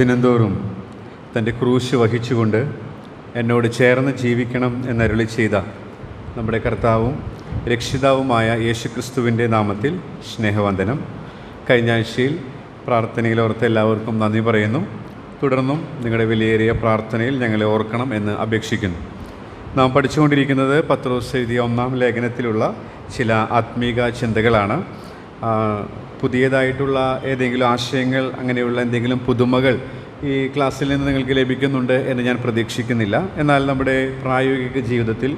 ദിനംതോറും തൻ്റെ ക്രൂശ് വഹിച്ചുകൊണ്ട് എന്നോട് ചേർന്ന് ജീവിക്കണം എന്നരുളി ചെയ്ത നമ്മുടെ കർത്താവും രക്ഷിതാവുമായ യേശുക്രിസ്തുവിൻ്റെ നാമത്തിൽ സ്നേഹവന്ദനം. കഴിഞ്ഞ ആഴ്ചയിൽ പ്രാർത്ഥനയിൽ ഓർത്ത് എല്ലാവർക്കും നന്ദി പറയുന്നു. തുടർന്നും നിങ്ങളുടെ വിലയേറിയ പ്രാർത്ഥനയിൽ ഞങ്ങളെ ഓർക്കണം എന്ന് അപേക്ഷിക്കുന്നു. നാം പഠിച്ചുകൊണ്ടിരിക്കുന്നത് പത്രോസ് എഴുതിയ 1-ാം ലേഖനത്തിലുള്ള ചില ആത്മീക ചിന്തകളാണ്. പുതിയതായിട്ടുള്ള ഏതെങ്കിലും ആശയങ്ങൾ, അങ്ങനെയുള്ള എന്തെങ്കിലും പുതുമകൾ ഈ ക്ലാസ്സിൽ നിന്ന് നിങ്ങൾക്ക് ലഭിക്കുന്നുണ്ട് എന്ന് ഞാൻ പ്രതീക്ഷിക്കുന്നില്ല. എന്നാൽ നമ്മുടെ പ്രായോഗിക ജീവിതത്തിൽ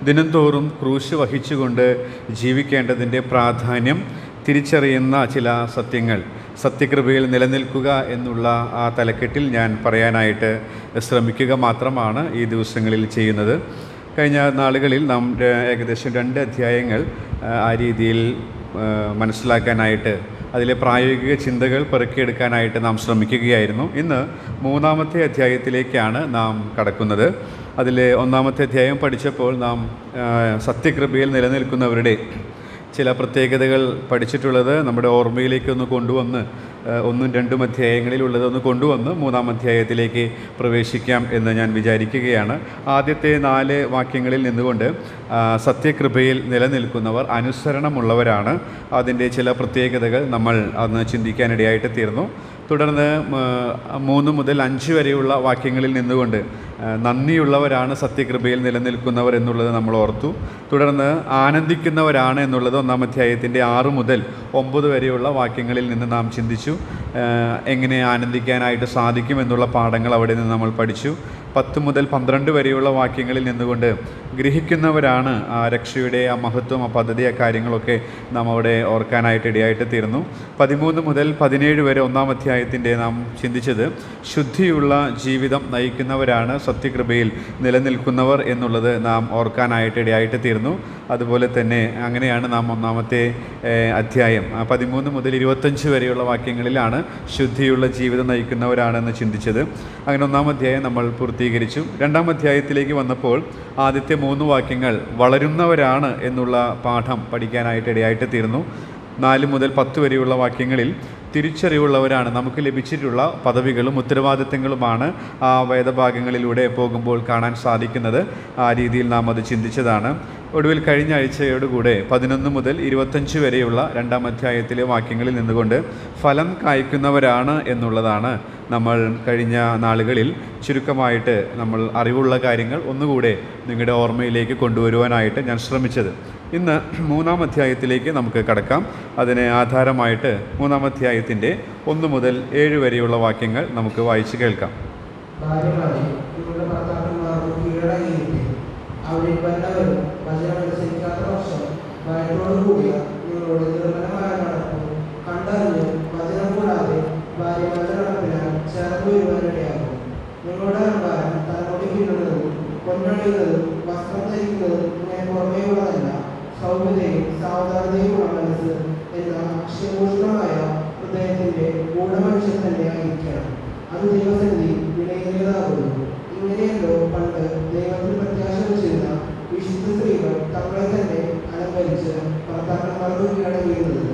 ദിനംതോറും ക്രൂശ് വഹിച്ചുകൊണ്ട് ജീവിക്കേണ്ടതിൻ്റെ പ്രാധാന്യം തിരിച്ചറിയുന്ന ചില സത്യങ്ങൾ, സത്യകൃപയിൽ നിലനിൽക്കുക എന്നുള്ള ആ തലക്കെട്ടിൽ ഞാൻ പറയാനായിട്ട് ശ്രമിക്കുക മാത്രമാണ് ഈ ദിവസങ്ങളിൽ ചെയ്യുന്നത്. കഴിഞ്ഞ നാളുകളിൽ നാം ഏകദേശം 2 അധ്യായങ്ങൾ ആ രീതിയിൽ മനസ്സിലാക്കാനായിട്ട്, അതിലെ പ്രായോഗിക ചിന്തകൾ പെറുക്കിയെടുക്കാനായിട്ട് നാം ശ്രമിക്കുകയായിരുന്നു. ഇന്ന് 3-ാമത്തെ അധ്യായത്തിലേക്കാണ് നാം കടക്കുന്നത്. അതിലെ 1-ാമത്തെ അധ്യായം പഠിച്ചപ്പോൾ നാം സത്യകൃപയിൽ നിലനിൽക്കുന്നവരുടെ ചില പ്രത്യേകതകൾ പഠിച്ചിട്ടുള്ളത് നമ്മുടെ ഓർമ്മയിലേക്കൊന്ന് കൊണ്ടുവന്ന് 1-2 അധ്യായങ്ങളിലുള്ളതൊന്ന് കൊണ്ടുവന്ന് 3-ാം അധ്യായത്തിലേക്ക് പ്രവേശിക്കാം എന്ന് ഞാൻ വിചാരിക്കുകയാണ്. ആദ്യത്തെ 4 വാക്യങ്ങളിൽ നിന്നുകൊണ്ട് സത്യകൃപയിൽ നിലനിൽക്കുന്നവർ അനുസരണമുള്ളവരാണ്. അതിൻ്റെ ചില പ്രത്യേകതകൾ നമ്മൾ അന്ന് ചിന്തിക്കാനിടയായിട്ട് തീർന്നു. തുടർന്ന് 3 മുതൽ 5 വരെയുള്ള വാക്യങ്ങളിൽ നിന്നുകൊണ്ട് നന്ദിയുള്ളവരാണ് സത്യകൃപയിൽ നിലനിൽക്കുന്നവർ എന്നുള്ളത് നമ്മൾ ഓർത്തു. തുടർന്ന് ആനന്ദിക്കുന്നവരാണ് എന്നുള്ളത് 1-ാം അധ്യായത്തിൻ്റെ 6 മുതൽ 9 വരെയുള്ള വാക്യങ്ങളിൽ നിന്ന് നാം ചിന്തിച്ചു. എങ്ങനെ ആനന്ദിക്കാനായിട്ട് സാധിക്കുമെന്നുള്ള പാഠങ്ങൾ അവിടെ നിന്ന് നമ്മൾ പഠിച്ചു. 10 മുതൽ 12 വരെയുള്ള വാക്യങ്ങളിൽ നിന്നുകൊണ്ട് ഗ്രഹിക്കുന്നവരാണ് ആ രക്ഷയുടെ ആ മഹത്വം, ആ പദ്ധതി, ആ കാര്യങ്ങളൊക്കെ നാം അവിടെ ഓർക്കാനായിട്ട് ഇടയായിട്ട് തീർന്നു. 13 മുതൽ 17 വരെ 1-ാം അധ്യായത്തിൻ്റെ നാം ചിന്തിച്ചത് ശുദ്ധിയുള്ള ജീവിതം നയിക്കുന്നവരാണ് സത്യകൃപയിൽ നിലനിൽക്കുന്നവർ എന്നുള്ളത് നാം ഓർക്കാനായിട്ട് ഇടയായിട്ട് തീർന്നു. അതുപോലെ തന്നെ അങ്ങനെയാണ് നാം 1-ാമത്തെ അധ്യായം 13 മുതൽ 25 വരെയുള്ള വാക്യങ്ങളിലാണ് ശുദ്ധിയുള്ള ജീവിതം നയിക്കുന്നവരാണെന്ന് ചിന്തിച്ചത്. അങ്ങനെ 1-ാം അധ്യായം നമ്മൾ പൂർത്തീകരിച്ചു. 2-ാം അധ്യായത്തിലേക്ക് വന്നപ്പോൾ ആദ്യത്തെ 3 വാക്യങ്ങൾ വളരുന്നവരാണ് എന്നുള്ള പാഠം പഠിക്കാനായിട്ട് ഇടയായിട്ട് തീർന്നു. 4 മുതൽ 10 വരെയുള്ള വാക്യങ്ങളിൽ തിരിച്ചറിവുള്ളവരാണ്, നമുക്ക് ലഭിച്ചിട്ടുള്ള പദവികളും ഉത്തരവാദിത്തങ്ങളുമാണ് ആ വേദഭാഗങ്ങളിലൂടെ പോകുമ്പോൾ കാണാൻ സാധിക്കുന്നത്. ആ രീതിയിൽ നാം അത് ചിന്തിച്ചതാണ്. ഒടുവിൽ കഴിഞ്ഞ ആഴ്ചയോടുകൂടെ 11 മുതൽ 25 വരെയുള്ള 2-ാം അധ്യായത്തിലെ വാക്യങ്ങളിൽ നിന്നുകൊണ്ട് ഫലം കായ്ക്കുന്നവരാണ് എന്നുള്ളതാണ് നമ്മൾ കഴിഞ്ഞ നാളുകളിൽ ചുരുക്കമായിട്ട് നമ്മൾ അറിവുള്ള കാര്യങ്ങൾ ഒന്നുകൂടെ നിങ്ങളുടെ ഓർമ്മയിലേക്ക് കൊണ്ടുവരുവാനായിട്ട് ഞാൻ ശ്രമിച്ചത്. ഇന്ന് 3-ാം അധ്യായത്തിലേക്ക് നമുക്ക് കടക്കാം. അതിന് ആധാരമായിട്ട് 3-ാം അധ്യായത്തിൻ്റെ 1 മുതൽ 7 വരെയുള്ള വാക്യങ്ങൾ നമുക്ക് വായിച്ച് കേൾക്കാം. സൗമ്യതയും സാവധാനതയുമുള്ള മനസ്സ് എന്ന അക്ഷയഭൂഷണമായ ഹൃദയത്തിന്റെ ഗൂഢമനുഷ്യൻ തന്നെ ആയിരിക്കണം. അത് ദൈവസന്നിധി വിലയേറിയതാകുന്നു. ഇങ്ങനെയല്ലോ പണ്ട് ദൈവത്തിൽ പ്രത്യാശ വെച്ചിരുന്ന വിശുദ്ധ സ്ത്രീകൾ തങ്ങളെ തന്നെ അലങ്കരിച്ച് ഭർത്താക്കന്മാർക്ക് കീഴടങ്ങിയിരുന്നത്.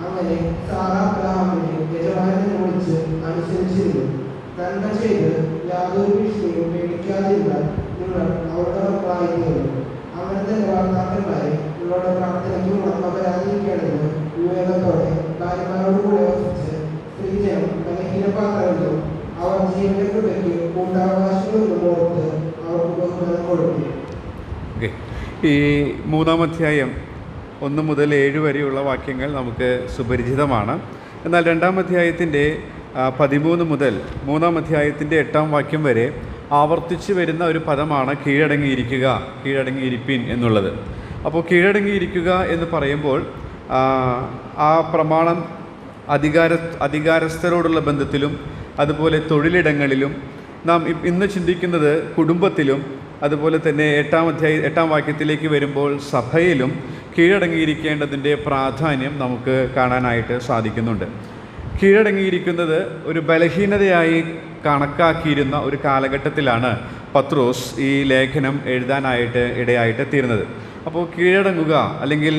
അങ്ങനെ സാറാ അബ്രഹാമിനെ യജമാനനെ വിളിച്ച് അനുസരിച്ചിരുന്നു. നന്മ ചെയ്ത് യാതൊരു ഭീഷണിയും പേടിക്കാതിരുന്നാൽ നിങ്ങൾ അവരുടെ മക്കളായിരിക്കുന്നു. അങ്ങനെ തന്നെ ഭർത്താക്കന്മാരെ നിങ്ങളുടെ പ്രാർത്ഥനയ്ക്കും അപരാധിക്കണമെന്ന് വിവേകത്തോടെ ഭാര്യമാരോട് കൂടെ വസിച്ച് സ്ത്രീജനം ബലഹീനപാത്രങ്ങളും അവർ ജീവന്റെ കൃപയ്ക്ക് കൂട്ടാവകാശങ്ങളും ഓർത്ത് അവർക്ക് ബഹുമാനം കൊടുക്കും. ഈ 3-ാം അധ്യായം 1 മുതൽ 7 വരെയുള്ള വാക്യങ്ങൾ നമുക്ക് സുപരിചിതമാണ്. എന്നാൽ 2-ാം അധ്യായത്തിൻ്റെ 13 മുതൽ 3-ാം അധ്യായത്തിൻ്റെ 8-ാം വാക്യം വരെ ആവർത്തിച്ച് വരുന്ന ഒരു പദമാണ് കീഴടങ്ങിയിരിക്കുക, കീഴടങ്ങിയിരിപ്പിൻ എന്നുള്ളത്. അപ്പോൾ കീഴടങ്ങിയിരിക്കുക എന്ന് പറയുമ്പോൾ ആ പ്രമാണം അധികാരസ്ഥരോടുള്ള ബന്ധത്തിലും അതുപോലെ തൊഴിലിടങ്ങളിലും, നാം ഇന്ന് ചിന്തിക്കുന്നത് കുടുംബത്തിലും, അതുപോലെ തന്നെ 8-ാം വാക്യത്തിലേക്ക് വരുമ്പോൾ സഭയിലും കീഴടങ്ങിയിരിക്കേണ്ടതിൻ്റെ പ്രാധാന്യം നമുക്ക് കാണാനായിട്ട് സാധിക്കുന്നുണ്ട്. കീഴടങ്ങിയിരിക്കുന്നത് ഒരു ബലഹീനതയായി കണക്കാക്കിയിരുന്ന ഒരു കാലഘട്ടത്തിലാണ് പത്രോസ് ഈ ലേഖനം എഴുതാനായിട്ട് ഇടയായിട്ട് തീർന്നത്. അപ്പോൾ കീഴടങ്ങുക അല്ലെങ്കിൽ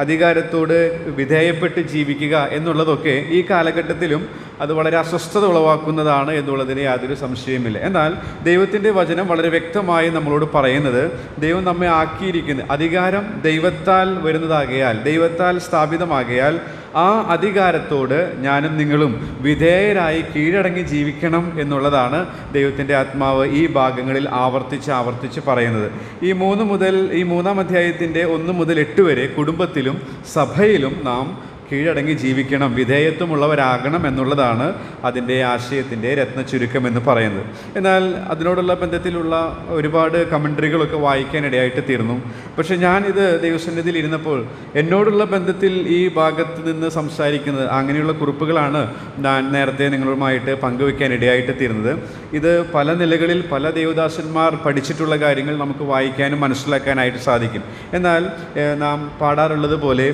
അധികാരത്തോട് വിധേയപ്പെട്ട് ജീവിക്കുക എന്നുള്ളതൊക്കെ ഈ കാലഘട്ടത്തിലും അത് വളരെ അസ്വസ്ഥത ഉളവാക്കുന്നതാണ് എന്നുള്ളതിന് യാതൊരു സംശയമില്ല. എന്നാൽ ദൈവത്തിൻ്റെ വചനം വളരെ വ്യക്തമായി നമ്മളോട് പറയുന്നത്, ദൈവം നമ്മെ ആക്കിയിരിക്കുന്നത് അധികാരം ദൈവത്താൽ വരുന്നതാകയാൽ, ദൈവത്താൽ സ്ഥാപിതമാകയാൽ ആ അധികാരത്തോട് ഞാനും നിങ്ങളും വിധേയരായി കീഴടങ്ങി ജീവിക്കണം എന്നുള്ളതാണ് ദൈവത്തിൻ്റെ ആത്മാവ് ഈ ഭാഗങ്ങളിൽ ആവർത്തിച്ച് പറയുന്നത്. ഈ 3 അധ്യായത്തിൻ്റെ 1 മുതൽ 8 വരെ കുടുംബത്തിലും സഭയിലും നാം കീഴടങ്ങി ജീവിക്കണം, വിധേയത്വമുള്ളവരാകണം എന്നുള്ളതാണ് അതിൻ്റെ ആശയത്തിൻ്റെ രത്നചുരുക്കം എന്ന് പറയുന്നത്. എന്നാൽ അതിനോടുള്ള ബന്ധത്തിലുള്ള ഒരുപാട് കമൻട്രികളൊക്കെ വായിക്കാനിടയായിട്ട് തീർന്നു. പക്ഷേ ഞാനിത് ദൈവസന്നിധിയിൽ ഇരുന്നപ്പോൾ എന്നോടുള്ള ബന്ധത്തിൽ ഈ ഭാഗത്ത് നിന്ന് സംസാരിക്കുന്നത് അങ്ങനെയുള്ള കുറിപ്പുകളാണ് ഞാൻ നേരത്തെ നിങ്ങളുമായിട്ട് പങ്കുവയ്ക്കാനിടയായിട്ട് തീർന്നത്. ഇത് പല നിലകളിൽ പല ദേവദാസന്മാർ പഠിച്ചിട്ടുള്ള കാര്യങ്ങൾ നമുക്ക് വായിക്കാനും മനസ്സിലാക്കാനായിട്ട് സാധിക്കും. എന്നാൽ നാം പാടാറുള്ളത് പോലെ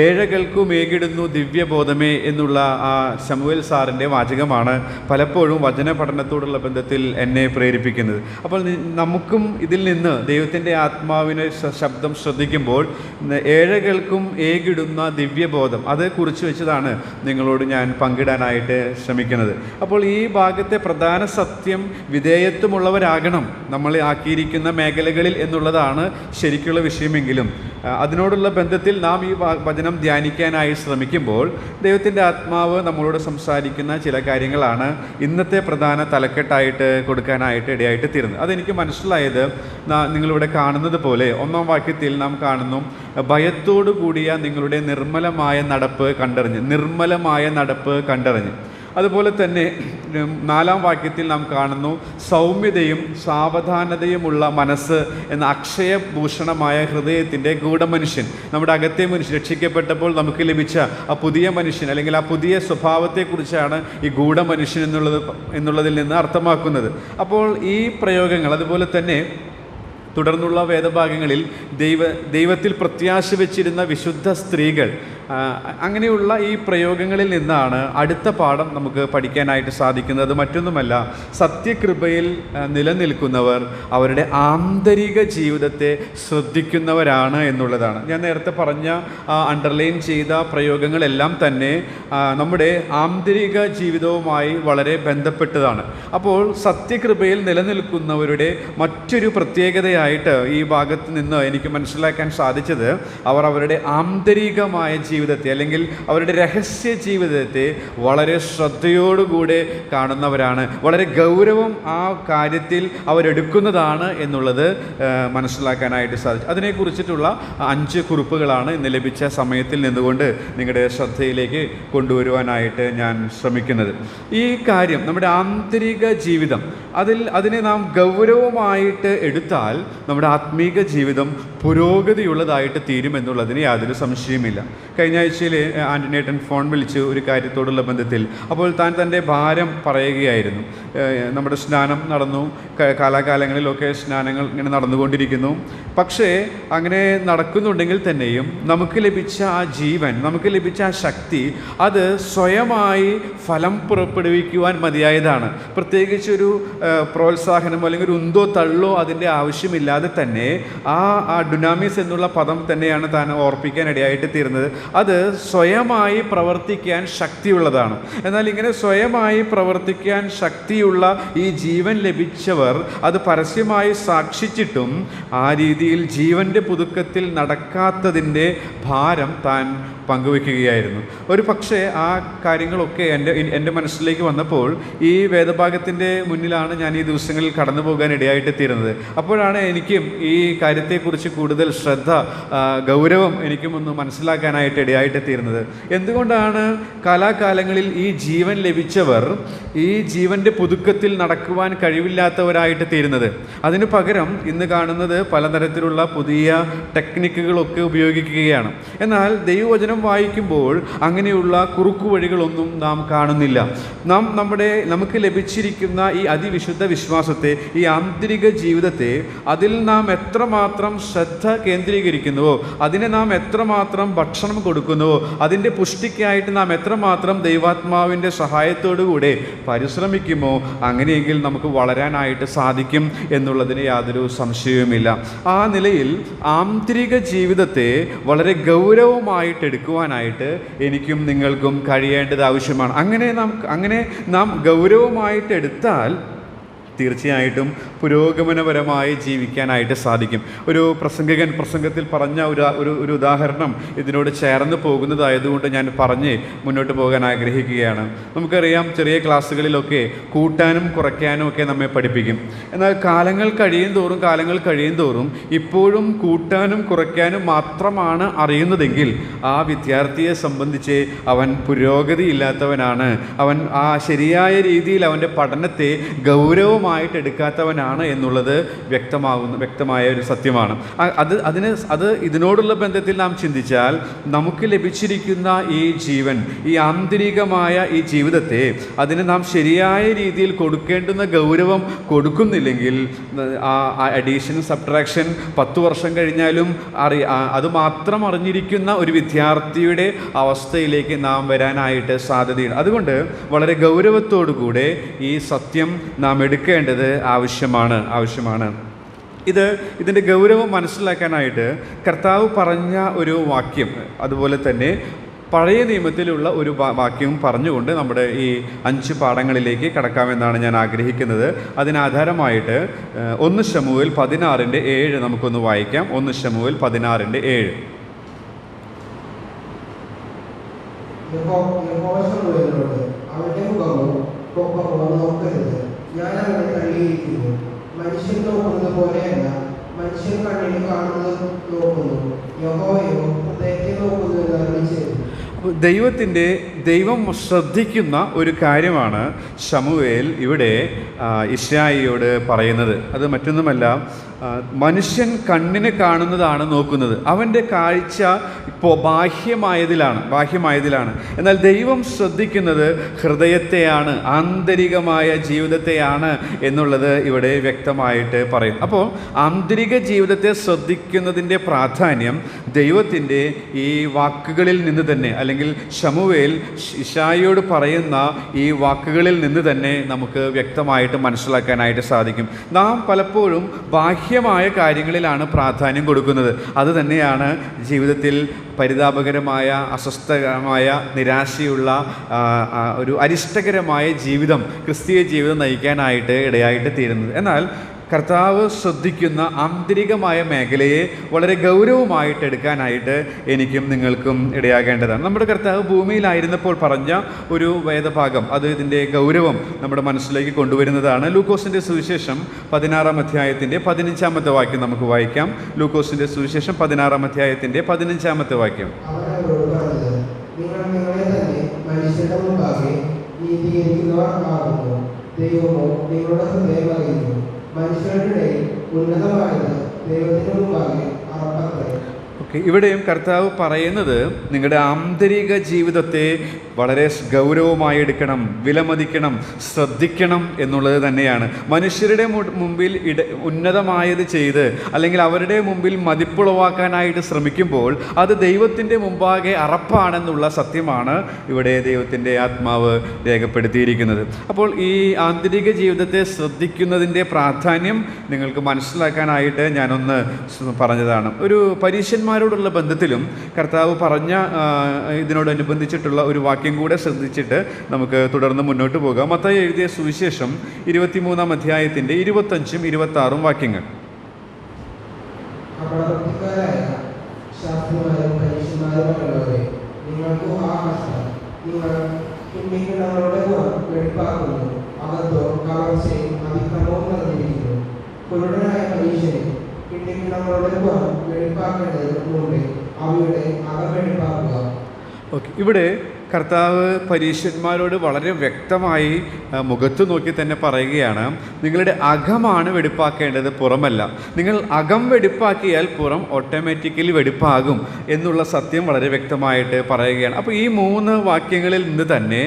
ഏഴകൾക്കും മേകിടുന്നു ദിവ്യബോധമേ എന്നുള്ള ആ ശമുവേൽ സാറിൻ്റെ വാചകമാണ് പലപ്പോഴും വചന പഠനത്തോടുള്ള ബന്ധത്തിൽ എന്നെ പ്രേരിപ്പിക്കുന്നത്. അപ്പോൾ നമുക്കും ഇതിൽ നിന്ന് ദൈവത്തിൻ്റെ ആത്മാവിനെ ശബ്ദം ശ്രദ്ധിക്കുമ്പോൾ ഏഴകൾക്കും ഏകിടുന്ന ദിവ്യബോധം അത് കുറിച്ച് വെച്ചതാണ് നിങ്ങളോട് ഞാൻ പങ്കിടാനായിട്ട് ശ്രമിക്കുന്നത്. അപ്പോൾ ഈ ഭാഗത്തെ പ്രധാന സത്യം വിധേയത്വമുള്ളവരാകണം നമ്മളെ ആക്കിയിരിക്കുന്ന മേഖലകളിൽ എന്നുള്ളതാണ് ശരിക്കുള്ള വിഷയമെങ്കിലും അതിനോടുള്ള ബന്ധത്തിൽ നാം ഈ വചനം ധ്യാനിക്കാനായി ശ്രമിക്കുമ്പോൾ ദൈവത്തിൻ്റെ ആത്മാവ് നമ്മളോട് സംസാരിക്കുന്ന ചില കാര്യങ്ങളാണ് ഇന്നത്തെ പ്രധാന തലക്കെട്ടായിട്ട് കൊടുക്കാനായിട്ട് ഇടയായിട്ട് തീർന്നത്. അതെനിക്ക് മനസ്സിലായത് നിങ്ങളിവിടെ കാണുന്നത് പോലെ 1-ാം വാക്യത്തിൽ നാം കാണുന്നു, ഭയത്തോടു കൂടിയ നിങ്ങളുടെ നിർമ്മലമായ നടപ്പ് കണ്ടറിഞ്ഞ്. അതുപോലെ തന്നെ 4-ാം വാക്യത്തിൽ നാം കാണുന്നു, സൗമ്യതയും സാവധാനതയുമുള്ള മനസ്സ് എന്ന അക്ഷയഭൂഷണമായ ഹൃദയത്തിൻ്റെ ഗൂഢമനുഷ്യൻ. നമ്മുടെ അകത്തെ മനുഷ്യൻ രക്ഷിക്കപ്പെട്ടപ്പോൾ നമുക്ക് ലഭിച്ച ആ പുതിയ മനുഷ്യൻ അല്ലെങ്കിൽ ആ പുതിയ സ്വഭാവത്തെക്കുറിച്ചാണ് ഈ ഗൂഢമനുഷ്യൻ എന്നുള്ളതിൽ നിന്ന് അർത്ഥമാക്കുന്നത്. അപ്പോൾ ഈ പ്രയോഗങ്ങൾ അതുപോലെ തന്നെ തുടർന്നുള്ള വേദഭാഗങ്ങളിൽ ദൈവത്തിൽ പ്രത്യാശ വെച്ചിരുന്ന വിശുദ്ധ സ്ത്രീകൾ, അങ്ങനെയുള്ള ഈ പ്രയോഗങ്ങളിൽ നിന്നാണ് അടുത്ത പാഠം നമുക്ക് പഠിക്കാനായിട്ട് സാധിക്കുന്നത്. മറ്റൊന്നുമല്ല, സത്യകൃപയിൽ നിലനിൽക്കുന്നവർ അവരുടെ ആന്തരിക ജീവിതത്തെ ശ്രദ്ധിക്കുന്നവരാണ് എന്നുള്ളതാണ്. ഞാൻ നേരത്തെ പറഞ്ഞ അണ്ടർലൈൻ ചെയ്ത പ്രയോഗങ്ങളെല്ലാം തന്നെ നമ്മുടെ ആന്തരിക ജീവിതവുമായി വളരെ ബന്ധപ്പെട്ടതാണ്. അപ്പോൾ സത്യകൃപയിൽ നിലനിൽക്കുന്നവരുടെ മറ്റൊരു പ്രത്യേകതയായിട്ട് ഈ ഭാഗത്ത് നിന്ന് എനിക്ക് മനസ്സിലാക്കാൻ സാധിച്ചത്, അവർ അവരുടെ ആന്തരികമായ ജീവിതത്തെ അല്ലെങ്കിൽ അവരുടെ രഹസ്യ ജീവിതത്തെ വളരെ ശ്രദ്ധയോടുകൂടെ കാണുന്നവരാണ്, വളരെ ഗൗരവം ആ കാര്യത്തിൽ അവരെടുക്കുന്നതാണ് എന്നുള്ളത് മനസ്സിലാക്കാനായിട്ട് സാധിച്ചു. അതിനെക്കുറിച്ചിട്ടുള്ള 5 കുറിപ്പുകളാണ് ഇന്ന് ലഭിച്ച സമയത്തിൽ നിന്നുകൊണ്ട് നിങ്ങളുടെ ശ്രദ്ധയിലേക്ക് കൊണ്ടുവരുവാനായിട്ട് ഞാൻ ശ്രമിക്കുന്നത്. ഈ കാര്യം നമ്മുടെ ആന്തരിക ജീവിതം അതിനെ നാം ഗൗരവമായിട്ട് എടുത്താൽ നമ്മുടെ ആത്മീക ജീവിതം പുരോഗതിയുള്ളതായിട്ട് തീരുമെന്നുള്ളതിന് യാതൊരു സംശയമില്ല. കഴിഞ്ഞ ആഴ്ചയിൽ ആൻ്റണിയേട്ടൻ ഫോൺ വിളിച്ച് ഒരു കാര്യത്തോടുള്ള ബന്ധത്തിൽ അപ്പോൾ തൻ്റെ ഭാരം പറയുകയായിരുന്നു. നമ്മുടെ സ്നാനം നടന്നു, കാലാകാലങ്ങളിലൊക്കെ സ്നാനങ്ങൾ ഇങ്ങനെ നടന്നുകൊണ്ടിരിക്കുന്നു. പക്ഷേ അങ്ങനെ നടക്കുന്നുണ്ടെങ്കിൽ തന്നെയും നമുക്ക് ലഭിച്ച ആ ജീവൻ, നമുക്ക് ലഭിച്ച ആ ശക്തി അത് സ്വയമായി ഫലം പുറപ്പെടുവിക്കുവാൻ മതിയായതാണ്. പ്രത്യേകിച്ച് ഒരു പ്രോത്സാഹനമോ അല്ലെങ്കിൽ ഒരു ഉന്തോ തള്ളോ അതിൻ്റെ ആവശ്യമില്ലാതെ തന്നെ ആ ഡുനാമിസ് എന്നുള്ള പദം തന്നെയാണ് താൻ ഓർപ്പിക്കാനിടയായിട്ട് തീർന്നത്. അത് സ്വയമായി പ്രവർത്തിക്കാൻ ശക്തിയുള്ളതാണ്. എന്നാൽ ഇങ്ങനെ സ്വയമായി പ്രവർത്തിക്കാൻ ശക്തിയുള്ള ഈ ജീവൻ ലഭിച്ചവർ അത് പരസ്യമായി സാക്ഷിച്ചിട്ടും ആ രീതിയിൽ ജീവൻ്റെ പുതുക്കത്തിൽ നടക്കാത്തതിൻ്റെ ഭാരം താൻ പങ്കുവയ്ക്കുകയായിരുന്നു. ഒരു പക്ഷേ ആ കാര്യങ്ങളൊക്കെ എൻ്റെ മനസ്സിലേക്ക് വന്നപ്പോൾ ഈ വേദഭാഗത്തിൻ്റെ മുന്നിലാണ് ഞാൻ ഈ ദിവസങ്ങളിൽ കടന്നു പോകാൻ ഇടയായിട്ട് തീരുന്നത്. അപ്പോഴാണ് എനിക്കും ഈ കാര്യത്തെക്കുറിച്ച് കൂടുതൽ ഗൗരവം എനിക്കും ഒന്ന് മനസ്സിലാക്കാനായിട്ട് ഇടയായിട്ട് തീരുന്നത്. എന്തുകൊണ്ടാണ് കാലാകാലങ്ങളിൽ ഈ ജീവൻ ലഭിച്ചവർ ഈ ജീവൻ്റെ പുതുക്കത്തിൽ നടക്കുവാൻ കഴിവില്ലാത്തവരായിട്ട് തീരുന്നത്? അതിനു പകരം ഇന്ന് കാണുന്നത് പലതരത്തിലുള്ള പുതിയ ടെക്നിക്കുകളൊക്കെ ഉപയോഗിക്കുകയാണ്. എന്നാൽ ദൈവവചനം വചനം വായിക്കുമ്പോൾ അങ്ങനെയുള്ള കുറുക്കു വഴികളൊന്നും നാം കാണുന്നില്ല. നമുക്ക് ലഭിച്ചിരിക്കുന്ന ഈ അതിവിശുദ്ധ വിശ്വാസത്തെ, ഈ ആന്തരിക ജീവിതത്തെ, അതിൽ നാം എത്രമാത്രം ശ്രദ്ധ കേന്ദ്രീകരിക്കുന്നുവോ, അതിനെ നാം എത്രമാത്രം ഭക്ഷണം കൊടുക്കുന്നുവോ, അതിൻ്റെ പുഷ്ടിക്കായിട്ട് നാം എത്രമാത്രം ദൈവാത്മാവിൻ്റെ സഹായത്തോടുകൂടെ പരിശ്രമിക്കുമോ, അങ്ങനെയെങ്കിൽ നമുക്ക് വളരാനായിട്ട് സാധിക്കും എന്നുള്ളതിന് യാതൊരു സംശയവുമില്ല. ആ നിലയിൽ ആന്തരിക ജീവിതത്തെ വളരെ ഗൗരവമായിട്ട് എടുക്കുവാനായിട്ട് എനിക്കും നിങ്ങൾക്കും കഴിയേണ്ടത് ആവശ്യമാണ്. അങ്ങനെ നാം ഗൗരവമായിട്ട് എടുത്താൽ തീർച്ചയായിട്ടും പുരോഗമനപരമായി ജീവിക്കാനായിട്ട് സാധിക്കും. ഒരു പ്രസംഗകൻ പ്രസംഗത്തിൽ പറഞ്ഞ ഒരു ഉദാഹരണം ഇതിനോട് ചേർന്ന് പോകുന്നതായതുകൊണ്ട് ഞാൻ പറഞ്ഞ് മുന്നോട്ട് പോകാൻ ആഗ്രഹിക്കുകയാണ്. നമുക്കറിയാം, ചെറിയ ക്ലാസ്സുകളിലൊക്കെ കൂട്ടാനും കുറയ്ക്കാനും ഒക്കെ നമ്മെ പഠിപ്പിക്കും. എന്നാൽ കാലങ്ങൾ കഴിയും തോറും ഇപ്പോഴും കൂട്ടാനും കുറയ്ക്കാനും മാത്രമാണ് അറിയുന്നതെങ്കിൽ ആ വിദ്യാർത്ഥിയെ സംബന്ധിച്ച് അവൻ പുരോഗതിയില്ലാത്തവനാണ്. അവൻ ആ ശരിയായ രീതിയിൽ അവൻ്റെ പഠനത്തെ ഗൗരവമായിട്ട് എടുക്കാത്തവനാണ് എന്നുള്ളത് വ്യക്തമായ ഒരു സത്യമാണ്. ഇതിനോടുള്ള ബന്ധത്തിൽ നാം ചിന്തിച്ചാൽ നമുക്ക് ലഭിച്ചിരിക്കുന്ന ഈ ജീവൻ, ഈ ആന്തരികമായ ഈ ജീവിതത്തെ, അതിന് നാം ശരിയായ രീതിയിൽ കൊടുക്കേണ്ടുന്ന ഗൗരവം കൊടുക്കുന്നില്ലെങ്കിൽ അഡീഷൻ സബ്ട്രാക്ഷൻ 10 വർഷം കഴിഞ്ഞാലും അത് മാത്രം അറിഞ്ഞിരിക്കുന്ന ഒരു വിദ്യാർത്ഥിയുടെ അവസ്ഥയിലേക്ക് നാം വരാനായിട്ട് സാധ്യതയുണ്ട്. അതുകൊണ്ട് വളരെ ഗൗരവത്തോടുകൂടെ ഈ സത്യം നാം എടുക്കേണ്ടത് ആവശ്യമാണ്. ഇതിൻ്റെ ഗൗരവം മനസ്സിലാക്കാനായിട്ട് കർത്താവ് പറഞ്ഞ ഒരു വാക്യം, അതുപോലെ തന്നെ പഴയ നിയമത്തിലുള്ള ഒരു വാക്യവും പറഞ്ഞുകൊണ്ട് നമ്മുടെ ഈ 5 പാഠങ്ങളിലേക്ക് കടക്കാമെന്നാണ് ഞാൻ ആഗ്രഹിക്കുന്നത്. അതിനാധാരമായിട്ട് 1 ശമൂവേൽ 16:7 നമുക്കൊന്ന് വായിക്കാം. 1 ശമൂവേൽ 16:7. ഞാൻ അവനെ തള്ളിയിരിക്കുന്നു. മനുഷ്യൻ നോക്കുന്നത് പോലെയല്ല, മനുഷ്യൻ കണ്ണിന് കാണുന്നത് നോക്കുന്നു, യഹോവയോ ഹൃദയത്തെ നോക്കുന്നു എന്ന് അറിയിച്ചു. ദൈവം ശ്രദ്ധിക്കുന്ന ഒരു കാര്യമാണ് ശമൂവേൽ ഇവിടെ യിശ്യായിയോട് പറയുന്നത്. അത് മറ്റൊന്നുമല്ല, മനുഷ്യൻ കണ്ണിന് കാണുന്നതാണ് നോക്കുന്നത്. അവൻ്റെ കാഴ്ച ഇപ്പോൾ ബാഹ്യമായതിലാണ്. എന്നാൽ ദൈവം ശ്രദ്ധിക്കുന്നത് ഹൃദയത്തെയാണ്, ആന്തരികമായ ജീവിതത്തെയാണ് എന്നുള്ളത് ഇവിടെ വ്യക്തമായിട്ട് പറയും. അപ്പോൾ ആന്തരിക ജീവിതത്തെ ശ്രദ്ധിക്കുന്നതിൻ്റെ പ്രാധാന്യം ദൈവത്തിൻ്റെ ഈ വാക്കുകളിൽ നിന്ന് തന്നെ, അല്ലെങ്കിൽ ശമൂവേൽ യിശ്യായിയോട് പറയുന്ന ഈ വാക്കുകളിൽ നിന്ന് തന്നെ നമുക്ക് വ്യക്തമായിട്ട് മനസ്സിലാക്കാനായിട്ട് സാധിക്കും. നാം പലപ്പോഴും ബാഹ്യമായ കാര്യങ്ങളിലാണ് പ്രാധാന്യം കൊടുക്കുന്നത്. അതുതന്നെയാണ് ജീവിതത്തിൽ പരിതാപകരമായ, അസ്വസ്ഥകരമായ, നിരാശയുള്ള ഒരു അരിഷ്ടകരമായ ജീവിതം, ക്രിസ്തീയ ജീവിതം നയിക്കാനായിട്ട് ഇടയായിട്ട് തീരുന്നത്. എന്നാൽ കർത്താവ് ശ്രദ്ധിക്കുന്ന ആന്തരികമായ മേഖലയെ വളരെ ഗൗരവമായിട്ട് എടുക്കാനായിട്ട് എനിക്കും നിങ്ങൾക്കും ഇടയാകേണ്ടതാണ്. നമ്മുടെ കർത്താവ് ഭൂമിയിലായിരുന്നപ്പോൾ പറഞ്ഞ ഒരു വേദഭാഗം, അത് ഇതിൻ്റെ ഗൗരവം നമ്മുടെ മനസ്സിലേക്ക് കൊണ്ടുവരുന്നതാണ്. ലൂക്കോസിൻ്റെ സുവിശേഷം 16-ാം അധ്യായത്തിൻ്റെ 15-ാമത്തെ വാക്യം നമുക്ക് വായിക്കാം. ലൂക്കോസിൻ്റെ സുവിശേഷം 16-ാം അധ്യായത്തിൻ്റെ 15-ാമത്തെ വാക്യം. ദൈവമോ നിങ്ങളുടെ ഹൃദയം അറിയുന്നു, മനുഷ്യരുടെ ഇടയിൽ ഉന്നതമായത് ദൈവത്തിന് മുമ്പാകെ അറപ്പത്രേ. ഇവിടെയും കർത്താവ് പറയുന്നത് നിങ്ങളുടെ ആന്തരിക ജീവിതത്തെ വളരെ ഗൗരവമായി എടുക്കണം, വിലമതിക്കണം, ശ്രദ്ധിക്കണം എന്നുള്ളത് തന്നെയാണ്. മനുഷ്യരുടെ മുമ്പിൽ ഉന്നതമായത് ചെയ്ത്, അല്ലെങ്കിൽ അവരുടെ മുമ്പിൽ മതിപ്പുളവാക്കാനായിട്ട് ശ്രമിക്കുമ്പോൾ അത് ദൈവത്തിൻ്റെ മുമ്പാകെ അറപ്പാണെന്നുള്ള സത്യമാണ് ഇവിടെ ദൈവത്തിൻ്റെ ആത്മാവ് രേഖപ്പെടുത്തിയിരിക്കുന്നത്. അപ്പോൾ ഈ ആന്തരിക ജീവിതത്തെ ശ്രദ്ധിക്കുന്നതിൻ്റെ പ്രാധാന്യം നിങ്ങൾക്ക് മനസ്സിലാക്കാനായിട്ട് ഞാനൊന്ന് പറഞ്ഞതാണ്. ഒരു പരീശന്മാരോടുള്ള ബന്ധത്തിലും കർത്താവ് പറഞ്ഞ ഇതിനോടനുബന്ധിച്ചിട്ടുള്ള ഒരു വാക്യം കൂടെ ശ്രദ്ധിച്ചിട്ട് നമുക്ക് തുടർന്ന് മുന്നോട്ട് പോകാം. മത്തായി എഴുതിയ സുവിശേഷം 23-ാം അധ്യായത്തിൻ്റെ 25-ഉം 26-ഉം വാക്യങ്ങൾ. ഇവിടെ കർത്താവ് പരീശന്മാരോട് വളരെ വ്യക്തമായി മുഖത്ത് നോക്കി തന്നെ പറയുകയാണ്, നിങ്ങളുടെ അകമാണ് വെടിപ്പാക്കേണ്ടത്, പുറമല്ല. നിങ്ങൾ അകം വെടിപ്പാക്കിയാൽ പുറം ഓട്ടോമാറ്റിക്കലി വെടിപ്പാകും എന്നുള്ള സത്യം വളരെ വ്യക്തമായിട്ട് പറയുകയാണ്. അപ്പോൾ ഈ 3 വാക്യങ്ങളിൽ നിന്ന് തന്നെ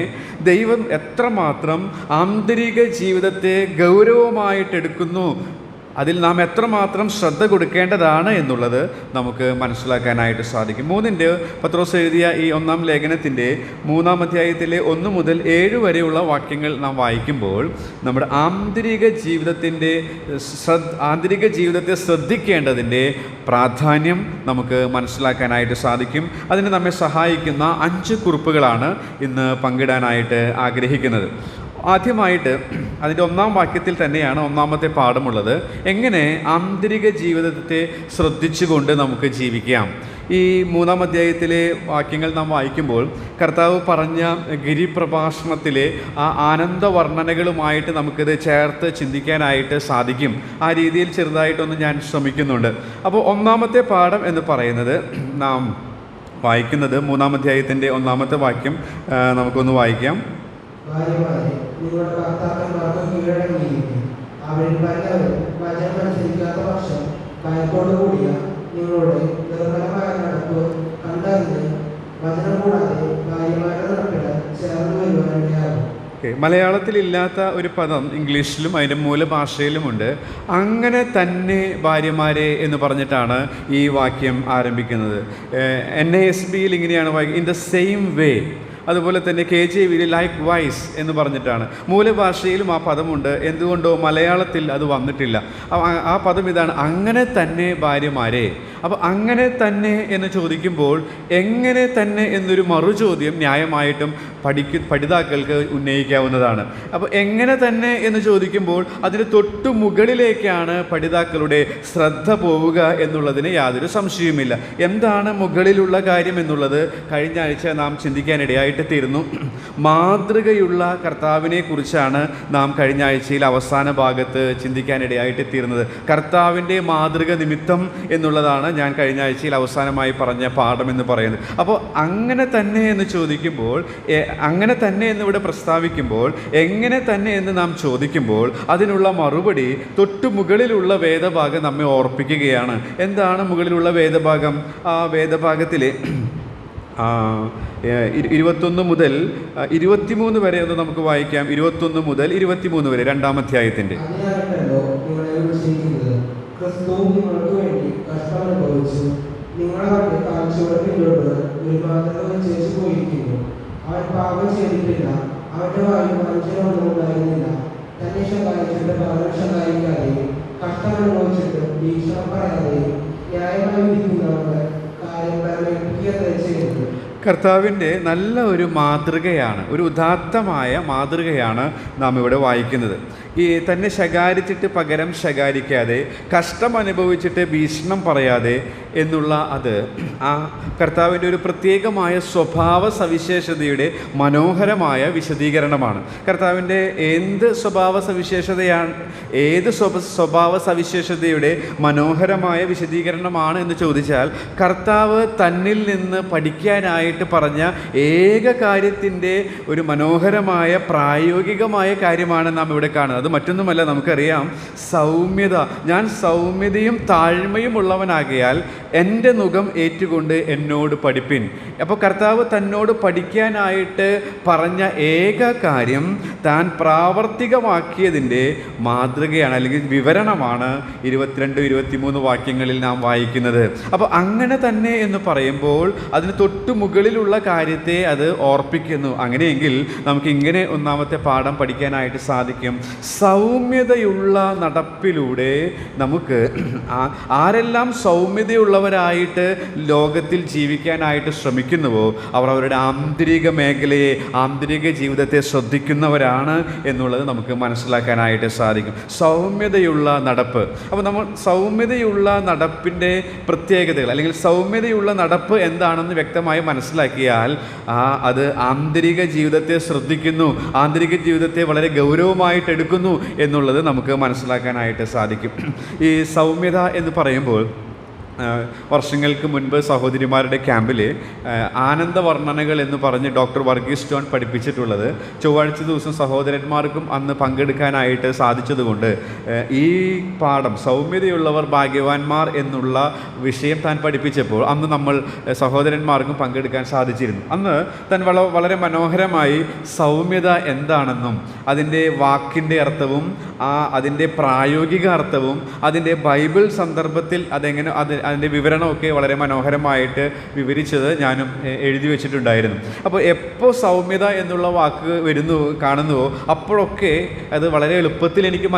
ദൈവം എത്രമാത്രം ആന്തരിക ജീവിതത്തെ ഗൗരവമായിട്ടെടുക്കുന്നു, അതിൽ നാം എത്രമാത്രം ശ്രദ്ധ കൊടുക്കേണ്ടതാണ് എന്നുള്ളത് നമുക്ക് മനസ്സിലാക്കാനായിട്ട് സാധിക്കും. 3 പത്രോസ് എഴുതിയ ഈ 1-ാം ലേഖനത്തിൻ്റെ 3-ാം അധ്യായത്തിലെ 1 മുതൽ 7 വരെയുള്ള വാക്യങ്ങൾ നാം വായിക്കുമ്പോൾ നമ്മുടെ ആന്തരിക ജീവിതത്തെ ശ്രദ്ധിക്കേണ്ടതിൻ്റെ പ്രാധാന്യം നമുക്ക് മനസ്സിലാക്കാനായിട്ട് സാധിക്കും. അതിന് നമ്മെ സഹായിക്കുന്ന 5 കുറിപ്പുകളാണ് ഇന്ന് പങ്കിടാനായിട്ട് ആഗ്രഹിക്കുന്നത്. ആദ്യമായിട്ട് അതിൻ്റെ 1-ാം വാക്യത്തിൽ തന്നെയാണ് 1-ാമത്തെ പാഠമുള്ളത്. എങ്ങനെ ആന്തരിക ജീവിതത്തെ ശ്രദ്ധിച്ചുകൊണ്ട് നമുക്ക് ജീവിക്കാം. ഈ 3-ാം അധ്യായത്തിലെ വാക്യങ്ങൾ നാം വായിക്കുമ്പോൾ കർത്താവ് പറഞ്ഞ ഗിരിപ്രഭാഷണത്തിലെ ആ ആനന്ദ വർണ്ണനകളുമായിട്ട് നമുക്കിത് ചേർത്ത് ചിന്തിക്കാനായിട്ട് സാധിക്കും. ആ രീതിയിൽ ചെറുതായിട്ടൊന്ന് ഞാൻ ശ്രമിക്കുന്നുണ്ട്. അപ്പോൾ 1-ാമത്തെ പാഠം എന്ന് പറയുന്നത് നാം വായിക്കുന്നത് 3-ാം അധ്യായത്തിൻ്റെ 1-ാമത്തെ വാക്യം നമുക്കൊന്ന് വായിക്കാം. ഭാര്യമാരെ, നിങ്ങളുടെ ഭർത്താക്കന്മാർക്ക് കീഴടങ്ങിയിരിക്കും. അവരിൽ വല്ലവരും വചനം അനുസരിക്കാത്ത പക്ഷം ഭയത്തോടുകൂടിയ നിങ്ങളുടെ ദുർബലമായ നടപ്പ് കണ്ടറിഞ്ഞ് വചനം കൂടാതെ ഭാര്യമാരുടെ നടപ്പിന് ചേർന്ന് വരുവാനിടയാകും. മലയാളത്തിലില്ലാത്ത ഒരു പദം ഇംഗ്ലീഷിലും അതിൻ്റെ മൂലഭാഷയിലുമുണ്ട്. അങ്ങനെ തന്നെ ഭാര്യമാരെ എന്ന് പറഞ്ഞിട്ടാണ് ഈ വാക്യം ആരംഭിക്കുന്നത്. NASBയിൽ ഇങ്ങനെയാണ് വായിക്കുക, ഇൻ ദ സെയിം വേ. അതുപോലെ തന്നെ KJVയിൽ ലൈക്ക് വൈസ് എന്ന് പറഞ്ഞിട്ടാണ്. മൂലഭാഷയിലും ആ പദമുണ്ട്, എന്തുകൊണ്ടോ മലയാളത്തിൽ അത് വന്നിട്ടില്ല. ആ പദം ഇതാണ്, അങ്ങനെ തന്നെ ഭാര്യമാരെ. അപ്പോൾ അങ്ങനെ തന്നെ എന്ന് ചോദിക്കുമ്പോൾ എങ്ങനെ തന്നെ എന്നൊരു മറുചോദ്യം ന്യായമായിട്ടും പഠിതാക്കൾക്ക് ഉന്നയിക്കാവുന്നതാണ്. അപ്പോൾ എങ്ങനെ തന്നെ എന്ന് ചോദിക്കുമ്പോൾ അതിന് തൊട്ടു മുകളിലേക്കാണ് പഠിതാക്കളുടെ ശ്രദ്ധ പോവുക എന്നുള്ളതിന് യാതൊരു സംശയവുമില്ല. എന്താണ് മുകളിലുള്ള കാര്യം എന്നുള്ളത് കഴിഞ്ഞ ആഴ്ച നാം ചിന്തിക്കാനിടയായിട്ട് തീർന്നു. മാതൃകയുള്ള കർത്താവിനെ കുറിച്ചാണ് നാം കഴിഞ്ഞ ആഴ്ചയിൽ അവസാന ഭാഗത്ത് ചിന്തിക്കാനിടയായിട്ട് തീർന്നത്. കർത്താവിൻ്റെ മാതൃക നിമിത്തം എന്നുള്ളതാണ് ഞാൻ കഴിഞ്ഞ ആഴ്ചയിൽ അവസാനമായി പറഞ്ഞ പാഠം എന്ന് പറയുന്നത്. അപ്പോൾ അങ്ങനെ തന്നെ എന്ന് ചോദിക്കുമ്പോൾ, അങ്ങനെ തന്നെ എന്നിവിടെ പ്രസ്താവിക്കുമ്പോൾ, എങ്ങനെ തന്നെ എന്ന് നാം ചോദിക്കുമ്പോൾ അതിനുള്ള മറുപടി തൊട്ടു മുകളിലുള്ള വേദഭാഗം നമ്മെ ഓർപ്പിക്കുകയാണ്. എന്താണ് മുകളിലുള്ള വേദഭാഗം? ആ വേദഭാഗത്തിലെ 21 മുതൽ 23 വരെ ഒന്ന് നമുക്ക് വായിക്കാം. 21 മുതൽ 23 വരെ 2-ാം അധ്യായത്തിൻ്റെ. ക്രിസ്തു നിങ്ങൾക്ക് വേണ്ടി കഷ്ടമനുഭവിച്ചു. നിങ്ങളവരുടെ കാഴ്ചയുടെ പിന്നോട്ട് ഒരു മാതൃക നിശ്ചയിച്ചു പോയിരിക്കുന്നു. അവൻ പാപം ചെയ്തിട്ടില്ല, അവന്റെ വായിൽ വഞ്ചനയൊന്നും ഉണ്ടായിരുന്നില്ല. തന്നെ ശകാരിച്ചിട്ട് പകരം ശകാരിക്കാതെയും കഷ്ടമനുഭവിച്ചിട്ട് ഭീഷണം പറയാതെയും ന്യായമായി വിധിക്കുന്നവരുടെ കാര്യം പരമേൽപ്പിക്കുക ചെയ്യുന്നു. കർത്താവിൻ്റെ നല്ല ഒരു മാതൃകയാണ്, ഒരു ഉദാത്തമായ മാതൃകയാണ് നാം ഇവിടെ വായിക്കുന്നത്. ഈ തന്നെ ശകാരിച്ചിട്ട് പകരം ശകാരിക്കാതെ, കഷ്ടം അനുഭവിച്ചിട്ട് ഭീഷണം പറയാതെ എന്നുള്ള അത് ആ കർത്താവിൻ്റെ ഒരു പ്രത്യേകമായ സ്വഭാവ സവിശേഷതയുടെ മനോഹരമായ വിശദീകരണമാണ്. കർത്താവിൻ്റെ ഏത് സ്വഭാവ സവിശേഷതയുടെ മനോഹരമായ വിശദീകരണമാണ് എന്ന് ചോദിച്ചാൽ, കർത്താവ് തന്നിൽ നിന്ന് പഠിക്കാനായിട്ട് പറഞ്ഞ ഏക കാര്യത്തിൻ്റെ ഒരു മനോഹരമായ പ്രായോഗികമായ കാര്യമാണ് നാം ഇവിടെ കാണുന്നത്. അത് മറ്റൊന്നുമല്ല, നമുക്കറിയാം, സൗമ്യത. ഞാൻ സൗമ്യതയും താഴ്മയും ഉള്ളവനാകിയാൽ എൻ്റെ നുകം ഏറ്റുകൊണ്ട് എന്നോട് പഠിപ്പിൻ. അപ്പോൾ കർത്താവ് തന്നോട് പഠിക്കാനായിട്ട് പറഞ്ഞ ഏക കാര്യം താൻ പ്രാവർത്തികമാക്കിയതിൻ്റെ മാതൃകയാണ്, അല്ലെങ്കിൽ വിവരണമാണ് 22-23 വാക്യങ്ങളിൽ നാം വായിക്കുന്നത്. അപ്പോൾ അങ്ങനെ തന്നെ എന്ന് പറയുമ്പോൾ അതിന് തൊട്ടു മുകളിലുള്ള കാര്യത്തെ അത് ഓർപ്പിക്കുന്നു. അങ്ങനെയെങ്കിൽ നമുക്ക് ഇങ്ങനെ 1-ാമത്തെ പാഠം പഠിക്കാനായിട്ട് സാധിക്കും. സൗമ്യതയുള്ള നടപ്പിലൂടെ നമുക്ക് ആരെല്ലാം സൗമ്യതയുള്ളവരായിട്ട് ലോകത്തിൽ ജീവിക്കാനായിട്ട് ശ്രമിക്കുന്നുവോ അവർ അവരുടെ ആന്തരിക മേഖലയെ, ആന്തരിക ജീവിതത്തെ ശ്രദ്ധിക്കുന്നവരാണ് എന്നുള്ളത് നമുക്ക് മനസ്സിലാക്കാനായിട്ട് സാധിക്കും. സൗമ്യതയുള്ള നടപ്പ്. അപ്പോൾ നമ്മൾ സൗമ്യതയുള്ള നടപ്പിൻ്റെ പ്രത്യേകതകൾ, അല്ലെങ്കിൽ സൗമ്യതയുള്ള നടപ്പ് എന്താണെന്ന് വ്യക്തമായി മനസ്സിലാക്കിയാൽ അത് ആന്തരിക ജീവിതത്തെ ശ്രദ്ധിക്കുന്നു, ആന്തരിക ജീവിതത്തെ വളരെ ഗൗരവമായിട്ട് എടുക്കുന്നു എന്നുള്ളത് നമുക്ക് മനസ്സിലാക്കാനായിട്ട് സാധിക്കും. ഈ സൗമ്യത എന്ന് പറയുമ്പോൾ വർഷങ്ങൾക്ക് മുൻപ് സഹോദരിമാരുടെ ക്യാമ്പിൽ ആനന്ദവർണ്ണനകൾ എന്ന് പറഞ്ഞ് ഡോക്ടർ വർഗീസ് ജോൺ പഠിപ്പിച്ചിട്ടുള്ളത് ചൊവ്വാഴ്ച ദിവസം സഹോദരന്മാർക്കും അന്ന് പങ്കെടുക്കാനായിട്ട് സാധിച്ചതുകൊണ്ട് ഈ പാഠം സൗമ്യതയുള്ളവർ ഭാഗ്യവാന്മാർ എന്നുള്ള വിഷയം താൻ പഠിപ്പിച്ചപ്പോൾ അന്ന് നമ്മൾ സഹോദരന്മാർക്കും പങ്കെടുക്കാൻ സാധിച്ചിരുന്നു. അന്ന് താൻ വളരെ മനോഹരമായി സൗമ്യത എന്താണെന്നും അതിൻ്റെ വാക്കിൻ്റെ അർത്ഥവും അതിൻ്റെ പ്രായോഗിക അർത്ഥവും അതിൻ്റെ ബൈബിൾ സന്ദർഭത്തിൽ അതെങ്ങനെ അതിൻ്റെ വിവരണമൊക്കെ വളരെ മനോഹരമായിട്ട് വിവരിച്ചത് ഞാനും എഴുതി വെച്ചിട്ടുണ്ടായിരുന്നു. അപ്പോൾ എപ്പോൾ സൗമ്യത എന്നുള്ള വാക്ക് കാണുന്നുവോ അപ്പോഴൊക്കെ അത് വളരെ എളുപ്പത്തിൽ എനിക്ക്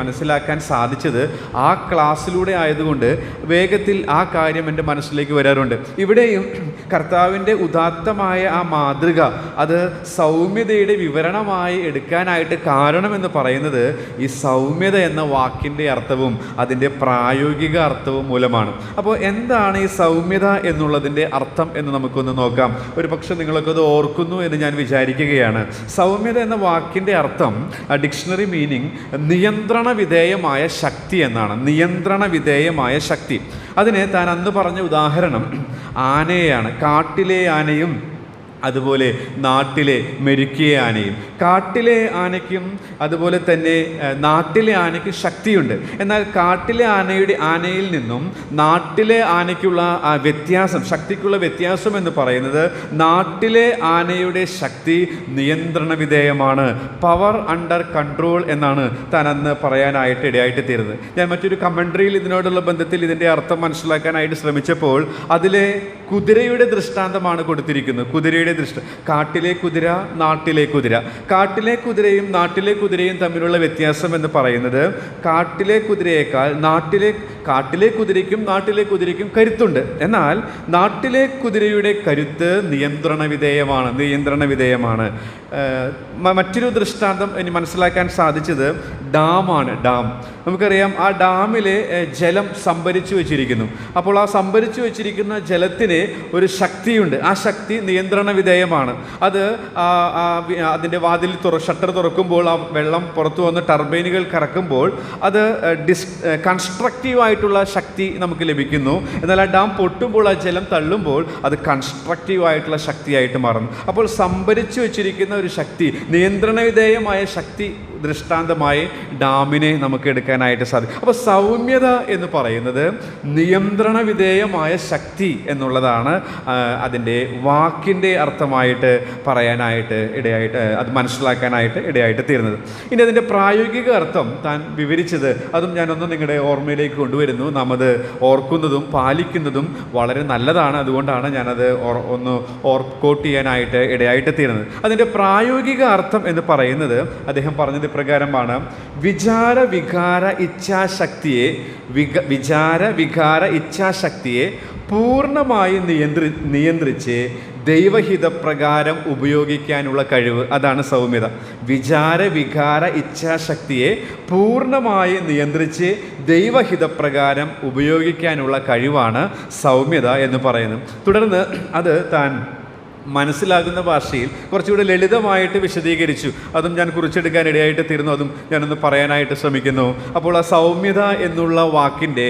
മനസ്സിലാക്കാൻ സാധിച്ചത് ആ ക്ലാസ്സിലൂടെ ആയതുകൊണ്ട് വേഗത്തിൽ ആ കാര്യം എൻ്റെ മനസ്സിലേക്ക് വരാറുണ്ട്. ഇവിടെയും കർത്താവിൻ്റെ ഉദാത്തമായ ആ മാതൃക അത് സൗമ്യതയുടെ വിവരണമായി എടുക്കാനായിട്ട് കാരണമെന്ന് പറയുന്നത് ഈ സൗമ്യത എന്ന വാക്കിൻ്റെ അർത്ഥവും അതിൻ്റെ പ്രായോഗിക അർത്ഥവും മൂലമാണ്. അപ്പോൾ എന്താണ് ഈ സൗമ്യത എന്നുള്ളതിൻ്റെ അർത്ഥം എന്ന് നമുക്കൊന്ന് നോക്കാം. ഒരു പക്ഷേ നിങ്ങളൊക്കെ അത് ഓർക്കുന്നു എന്ന് ഞാൻ വിചാരിക്കുകയാണ്. സൗമ്യത എന്ന വാക്കിൻ്റെ അർത്ഥം ഡിക്ഷണറി മീനിങ് നിയന്ത്രണ വിധേയമായ ശക്തി എന്നാണ്. നിയന്ത്രണ വിധേയമായ ശക്തി. അതിന് താൻ അന്ന് പറഞ്ഞ ഉദാഹരണം ആനയാണ്. കാട്ടിലെ ആനയും അതുപോലെ നാട്ടിലെ മെരുക്കിയ ആനയും. കാട്ടിലെ ആനയ്ക്കും അതുപോലെ തന്നെ നാട്ടിലെ ആനയ്ക്കും ശക്തിയുണ്ട്. എന്നാൽ കാട്ടിലെ ആനയിൽ നിന്നും നാട്ടിലെ ആനയ്ക്കുള്ള വ്യത്യാസം, ശക്തിക്കുള്ള വ്യത്യാസം എന്ന് പറയുന്നത് നാട്ടിലെ ആനയുടെ ശക്തി നിയന്ത്രണ വിധേയമാണ്, പവർ അണ്ടർ കൺട്രോൾ എന്നാണ് താൻ അന്ന് പറയാനായിട്ട് ഇടയായിട്ട് തീരുന്നത്. ഞാൻ മറ്റൊരു കമൻട്രിയിൽ ഇതിനോടുള്ള ബന്ധത്തിൽ ഇതിൻ്റെ അർത്ഥം മനസ്സിലാക്കാനായിട്ട് ശ്രമിച്ചപ്പോൾ അതിലെ കുതിരയുടെ ദൃഷ്ടാന്തമാണ് കൊടുത്തിരിക്കുന്നത്. കാട്ടിലെ കുതിര, നാട്ടിലെ കുതിര. കാട്ടിലെ കുതിരയും നാട്ടിലെ കുതിരയും തമ്മിലുള്ള വ്യത്യാസം എന്ന് പറയുന്നത് കാട്ടിലെ കുതിരയേക്കാൾ കാട്ടിലെ കുതിരയ്ക്കും നാട്ടിലെ കുതിരയ്ക്കും കരുത്തുണ്ട്. എന്നാൽ നാട്ടിലെ കുതിരയുടെ കരുത്ത് നിയന്ത്രണ വിധേയമാണ്. മറ്റൊരു ദൃഷ്ടാന്തം ഇനി മനസ്സിലാക്കാൻ സാധിച്ചത് ഡാമാണ്. നമുക്കറിയാം ആ ഡാമിലെ ജലം സംഭരിച്ചു വച്ചിരിക്കുന്നു. അപ്പോൾ ആ സംഭരിച്ചു വച്ചിരിക്കുന്ന ജലത്തിന് ഒരു ശക്തിയുണ്ട്. ആ ശക്തി നിയന്ത്രണ വിധേയമാണ്. അത് അതിൻ്റെ ഷട്ടർ തുറക്കുമ്പോൾ ആ വെള്ളം പുറത്തു വന്ന് ടർബൈനുകൾ കറക്കുമ്പോൾ അത് കൺസ്ട്രക്റ്റീവായിട്ടുള്ള ശക്തി നമുക്ക് ലഭിക്കുന്നു. എന്നാൽ ആ ഡാം പൊട്ടുമ്പോൾ ആ ജലം തള്ളുമ്പോൾ അത് കൺസ്ട്രക്റ്റീവായിട്ടുള്ള ശക്തിയായിട്ട് മാറുന്നു. അപ്പോൾ സംഭരിച്ചു വച്ചിരിക്കുന്ന ഒരു ശക്തി, നിയന്ത്രണ വിധേയമായ ശക്തി ദൃഷ്ടാന്തമായി ഡാമിനെ നമുക്ക് എടുക്കാനായിട്ട് സാധിക്കും. അപ്പോൾ സൗമ്യത എന്ന് പറയുന്നത് നിയന്ത്രണ വിധേയമായ ശക്തി എന്നുള്ളതാണ് അതിൻ്റെ വാക്കിൻ്റെ അർത്ഥമായിട്ട് പറയാനായിട്ട് അത് മനസ്സിലാക്കാനായിട്ട് ഇടയായിട്ട് തീരുന്നത്. ഇനി അതിൻ്റെ പ്രായോഗിക അർത്ഥം താൻ വിവരിച്ചത് അതും ഞാനൊന്ന് നിങ്ങളുടെ ഓർമ്മയിലേക്ക് കൊണ്ടുവരുന്നു. നാം അത് ഓർക്കുന്നതും പാലിക്കുന്നതും വളരെ നല്ലതാണ്. അതുകൊണ്ടാണ് ഞാനത് ഒന്ന് കോട്ട് ചെയ്യാനായിട്ട് ഇടയായിട്ട് തീരുന്നത്. അതിൻ്റെ പ്രായോഗിക അർത്ഥം എന്ന് പറയുന്നത് അദ്ദേഹം പറഞ്ഞത് പ്രകാരമാണ് വിചാര വികാര ഇച്ഛാശക്തിയെ പൂർണ്ണമായി നിയന്ത്രിച്ച് ദൈവഹിതപ്രകാരം ഉപയോഗിക്കാനുള്ള കഴിവ്. അതാണ് സൗമ്യത. വിചാര വികാര ഇച്ഛാശക്തിയെ പൂർണ്ണമായി നിയന്ത്രിച്ച് ദൈവഹിതപ്രകാരം ഉപയോഗിക്കാനുള്ള കഴിവാണ് സൗമ്യത എന്ന് പറയുന്നത്. തുടർന്ന് അത് താൻ മനസ്സിലാകുന്ന ഭാഷയിൽ കുറച്ചുകൂടി ലളിതമായിട്ട് വിശദീകരിച്ചു. അതും ഞാൻ കുറിച്ചെടുക്കാൻ ഇടയായിട്ട് തീർന്നു. അതും ഞാനൊന്ന് പറയാനായിട്ട് ശ്രമിക്കുന്നു. അപ്പോൾ ആ സൗമ്യത എന്നുള്ള വാക്കിൻ്റെ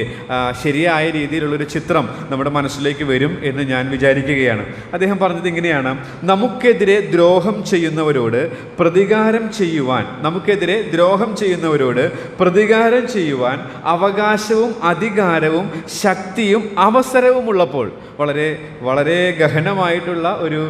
ശരിയായ രീതിയിലുള്ളൊരു ചിത്രം നമ്മുടെ മനസ്സിലേക്ക് വരും എന്ന് ഞാൻ വിചാരിക്കുകയാണ്. അദ്ദേഹം പറഞ്ഞത് ഇങ്ങനെയാണ്: നമുക്കെതിരെ ദ്രോഹം ചെയ്യുന്നവരോട് പ്രതികാരം ചെയ്യുവാൻ അവകാശവും അധികാരവും ശക്തിയും അവസരവും ഉള്ളപ്പോൾ. വളരെ വളരെ ഗഹനമായിട്ടുള്ള ഒരു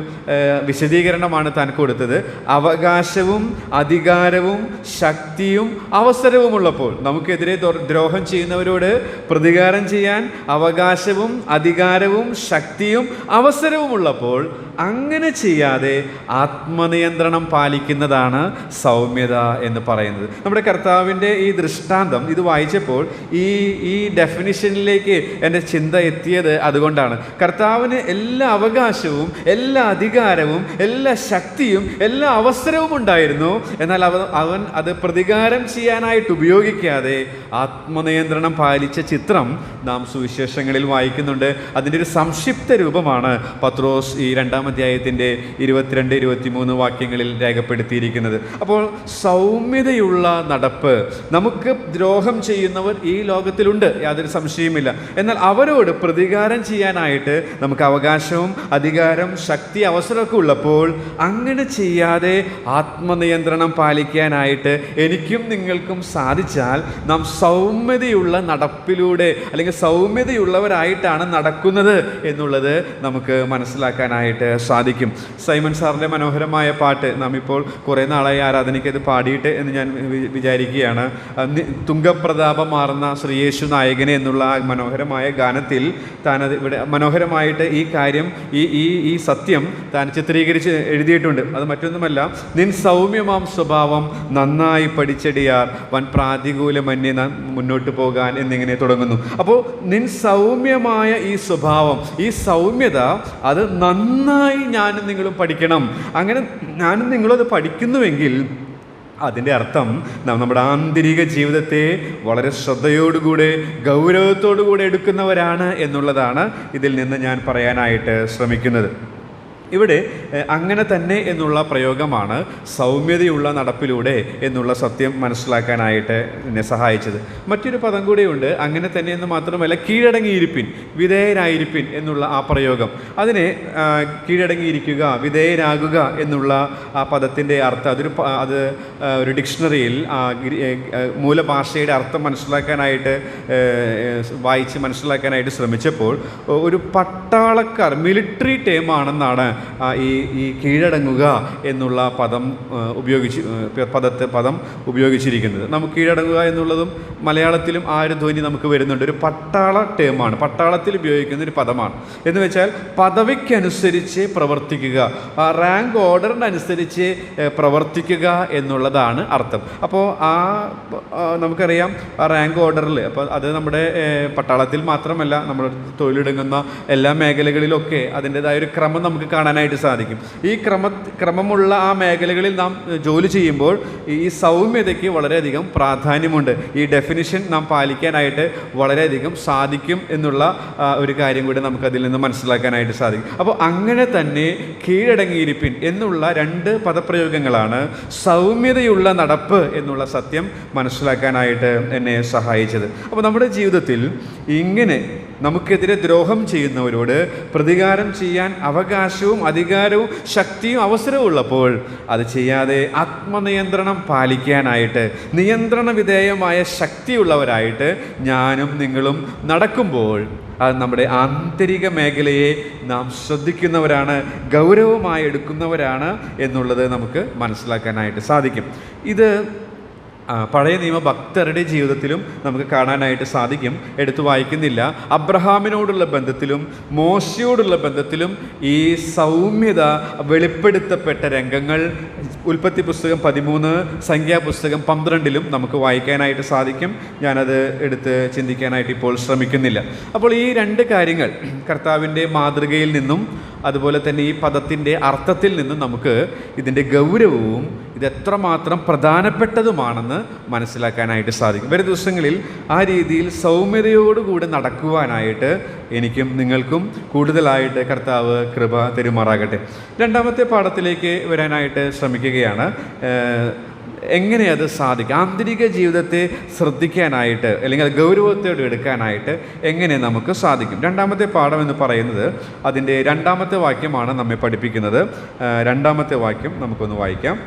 വിശദീകരണമാണ് താൻ കൊടുത്തത്. അവകാശവും അധികാരവും ശക്തിയും അവസരവുമുള്ളപ്പോൾ, നമുക്കെതിരെ ദ്രോഹം ചെയ്യുന്നവരോട് പ്രതികാരം ചെയ്യാൻ അവകാശവും അധികാരവും ശക്തിയും അവസരവുമുള്ളപ്പോൾ അങ്ങനെ ചെയ്യാതെ ആത്മനിയന്ത്രണം പാലിക്കുന്നതാണ് സൗമ്യത എന്ന് പറയുന്നത്. നമ്മുടെ കർത്താവിൻ്റെ ഈ ദൃഷ്ടാന്തം ഇത് വായിച്ചപ്പോൾ ഈ ഡെഫിനിഷനിലേക്ക് എൻ്റെ ചിന്ത എത്തിയത് അതുകൊണ്ടാണ്. കർത്താവിന് എല്ലാ അവകാശവും എല്ലാ എല്ലാ അധികാരവും, എല്ലാ ശക്തിയും, എല്ലാ അവസരവും ഉണ്ടായിരുന്നു. എന്നാൽ അവൻ അത് പ്രതികാരം ചെയ്യാനായിട്ട് ഉപയോഗിക്കാതെ ആത്മനിയന്ത്രണം പാലിച്ച ചിത്രം നാം സുവിശേഷങ്ങളിൽ വായിക്കുന്നുണ്ട്. അതിൻ്റെ ഒരു സംക്ഷിപ്ത രൂപമാണ് പത്രോസ് ഈ 2-ാം അധ്യായത്തിൻ്റെ 22-23 വാക്യങ്ങളിൽ രേഖപ്പെടുത്തിയിരിക്കുന്നത്. അപ്പോൾ സൗമ്യതയുള്ള നടപ്പ്. നമുക്ക് ദ്രോഹം ചെയ്യുന്നവർ ഈ ലോകത്തിലുണ്ട്, യാതൊരു സംശയവുമില്ല. എന്നാൽ അവരോട് പ്രതികാരം ചെയ്യാനായിട്ട് നമുക്ക് അവകാശവും അധികാരം, ശക്തി, അവസരമൊക്കെ ഉള്ളപ്പോൾ അങ്ങനെ ചെയ്യാതെ ആത്മനിയന്ത്രണം പാലിക്കാനായിട്ട് എനിക്കും നിങ്ങൾക്കും സാധിച്ചാൽ നാം സൗമ്യതയുള്ള നടപ്പിലൂടെ അല്ലെങ്കിൽ സൗമ്യതയുള്ളവരായിട്ടാണ് നടക്കുന്നത് എന്നുള്ളത് നമുക്ക് മനസ്സിലാക്കാനായിട്ട് സാധിക്കും. സൈമൺ സാറിൻ്റെ മനോഹരമായ പാട്ട് നാം ഇപ്പോൾ കുറേ നാളായി ആരാധനയ്ക്കത് പാടിയിട്ട് എന്ന് ഞാൻ വിചാരിക്കുകയാണ്. തുങ്കപ്രതാപമാർന്ന ശ്രീയേശു നായകനെ എന്നുള്ള ആ മനോഹരമായ ഗാനത്തിൽ താനത് ഇവിടെ മനോഹരമായിട്ട് ഈ കാര്യം ഈ സത്യം താൻ ചിത്രീകരിച്ച് എഴുതിയിട്ടുണ്ട്. അത് മറ്റൊന്നുമല്ല, നിൻ സൗമ്യമാം സ്വഭാവം നന്നായി പഠിച്ചടിയാർ വൻ പ്രാതികൂലമന്യേ മുന്നോട്ട് പോകാൻ എന്നിങ്ങനെ തുടങ്ങുന്നു. അപ്പോൾ നിൻ സൗമ്യമായ ഈ സ്വഭാവം, ഈ സൗമ്യത, അത് നന്നായി ഞാനും നിങ്ങളും പഠിക്കണം. അങ്ങനെ ഞാനും നിങ്ങളും അത് പഠിക്കുന്നുവെങ്കിൽ അതിൻ്റെ അർത്ഥം നമ്മുടെ ആന്തരിക ജീവിതത്തെ വളരെ ശ്രദ്ധയോടുകൂടെ ഗൗരവത്തോടുകൂടെ എടുക്കുന്നവരാണ് എന്നുള്ളതാണ് ഇതിൽ നിന്ന് ഞാൻ പറയാനായിട്ട് ശ്രമിക്കുന്നത്. ഇവിടെ അങ്ങനെ തന്നെ എന്നുള്ള പ്രയോഗമാണ് സൗമ്യതയുള്ള നടപ്പിലൂടെ എന്നുള്ള സത്യം മനസ്സിലാക്കാനായിട്ട് എന്നെ സഹായിച്ചത്. മറ്റൊരു പദം കൂടെയുണ്ട്, അങ്ങനെ തന്നെ എന്ന് മാത്രമല്ല, കീഴടങ്ങിയിരിപ്പിൻ, വിധേയരായിരിപ്പിൻ എന്നുള്ള ആ പ്രയോഗം. അതിനെ കീഴടങ്ങിയിരിക്കുക, വിധേയരാകുക എന്നുള്ള ആ പദത്തിൻ്റെ അർത്ഥം അത് ഒരു ഡിക്ഷണറിയിൽ മൂലഭാഷയുടെ അർത്ഥം മനസ്സിലാക്കാനായിട്ട് വായിച്ച് മനസ്സിലാക്കാനായിട്ട് ശ്രമിച്ചപ്പോൾ ഒരു പട്ടാളക്കാർ, മിലിറ്ററി ടേമാണെന്നാണ് ഈ കീഴടങ്ങുക എന്നുള്ള പദം ഉപയോഗിച്ചിരിക്കുന്നത്. നമുക്ക് കീഴടങ്ങുക എന്നുള്ളതും മലയാളത്തിലും ആ ഒരു ധ്വനി നമുക്ക് വരുന്നുണ്ട്. ഒരു പട്ടാള ടേമാണ്, പട്ടാളത്തിൽ ഉപയോഗിക്കുന്ന ഒരു പദമാണ്. എന്ന് വെച്ചാൽ പദവിക്കനുസരിച്ച് പ്രവർത്തിക്കുക, റാങ്ക് ഓർഡറിനനുസരിച്ച് പ്രവർത്തിക്കുക എന്നുള്ളതാണ് അർത്ഥം. അപ്പോൾ നമുക്കറിയാം റാങ്ക് ഓർഡറിൽ, അപ്പോൾ അത് നമ്മുടെ പട്ടാളത്തിൽ മാത്രമല്ല, നമ്മൾ തൊഴിലിടങ്ങുന്ന എല്ലാ മേഖലകളിലൊക്കെ അതിൻ്റെതായ ഒരു ക്രമം നമുക്ക് കാണാനായിട്ട് സാധിക്കും. ഈ ക്രമമുള്ള ആ മേഖലകളിൽ നാം ജോലി ചെയ്യുമ്പോൾ ഈ സൗമ്യതയ്ക്ക് വളരെയധികം പ്രാധാന്യമുണ്ട്. ഈ ഡെഫിനിഷൻ നാം പാലിക്കാനായിട്ട് വളരെയധികം സാധിക്കും എന്നുള്ള ഒരു കാര്യം കൂടി നമുക്കതിൽ നിന്ന് മനസ്സിലാക്കാനായിട്ട് സാധിക്കും. അപ്പോൾ അങ്ങനെ തന്നെ കീഴടങ്ങിയിരിപ്പിൻ എന്നുള്ള 2 പദപ്രയോഗങ്ങളാണ് സൗമ്യതയുള്ള നടപ്പ് എന്നുള്ള സത്യം മനസ്സിലാക്കാനായിട്ട് എന്നെ സഹായിച്ചത്. അപ്പോൾ നമ്മുടെ ജീവിതത്തിൽ ഇങ്ങനെ നമുക്കെതിരെ ദ്രോഹം ചെയ്യുന്നവരോട് പ്രതികാരം ചെയ്യാൻ അവകാശവും അധികാരവും ശക്തിയും അവസരവും ഉള്ളപ്പോൾ അത് ചെയ്യാതെ ആത്മനിയന്ത്രണം പാലിക്കാനായിട്ട് നിയന്ത്രണ വിധേയമായ ശക്തിയുള്ളവരായിട്ട് ഞാനും നിങ്ങളും നടക്കുമ്പോൾ അത് നമ്മുടെ ആന്തരിക മേഖലയെ നാം ശ്രദ്ധിക്കുന്നവരാണ്, ഗൗരവമായി എടുക്കുന്നവരാണ് എന്നുള്ളത് നമുക്ക് മനസ്സിലാക്കാനായിട്ട് സാധിക്കും. ഇത് പഴയ നിയമ ഭക്തരുടെ ജീവിതത്തിലും നമുക്ക് കാണാനായിട്ട് സാധിക്കും. എടുത്തു വായിക്കുന്നില്ല. അബ്രഹാമിനോടുള്ള ബന്ധത്തിലും മോശയോടുള്ള ബന്ധത്തിലും ഈ സൗമ്യത വെളിപ്പെടുത്തപ്പെട്ട രംഗങ്ങൾ ഉൽപ്പത്തി പുസ്തകം 13, സംഖ്യാപുസ്തകം 12 നമുക്ക് വായിക്കാനായിട്ട് സാധിക്കും. ഞാനത് എടുത്ത് ചിന്തിക്കാനായിട്ട് ഇപ്പോൾ ശ്രമിക്കുന്നില്ല. അപ്പോൾ ഈ 2 കാര്യങ്ങൾ കർത്താവിൻ്റെ മാതൃകയിൽ നിന്നും അതുപോലെ തന്നെ ഈ പദത്തിൻ്റെ അർത്ഥത്തിൽ നിന്നും നമുക്ക് ഇതിൻ്റെ ഗൗരവവും ഇതെത്രമാത്രം പ്രധാനപ്പെട്ടതുമാണെന്ന് മനസ്സിലാക്കാനായിട്ട് സാധിക്കും. വരും ദിവസങ്ങളിൽ ആ രീതിയിൽ സൗമ്യതയോടുകൂടി നടക്കുവാനായിട്ട് എനിക്കും നിങ്ങൾക്കും കൂടുതലായിട്ട് കർത്താവ് കൃപ തരുമാറാകട്ടെ. 2ാമത്തെ പാഠത്തിലേക്ക് വരാനായിട്ട് ശ്രമിക്കുകയാണ്. എങ്ങനെ അത് സാധിക്കും? ആന്തരിക ജീവിതത്തെ ശ്രദ്ധിക്കാനായിട്ട് അല്ലെങ്കിൽ ഗൗരവത്തോടെ എടുക്കാനായിട്ട് എങ്ങനെ നമുക്ക് സാധിക്കും? 2ാമത്തെ പാഠം എന്ന് പറയുന്നത് അതിൻ്റെ 2ാമത്തെ വാക്യമാണ് നമ്മെ പഠിപ്പിക്കുന്നത്. 2ാമത്തെ വാക്യം നമുക്കൊന്ന് വായിക്കാം.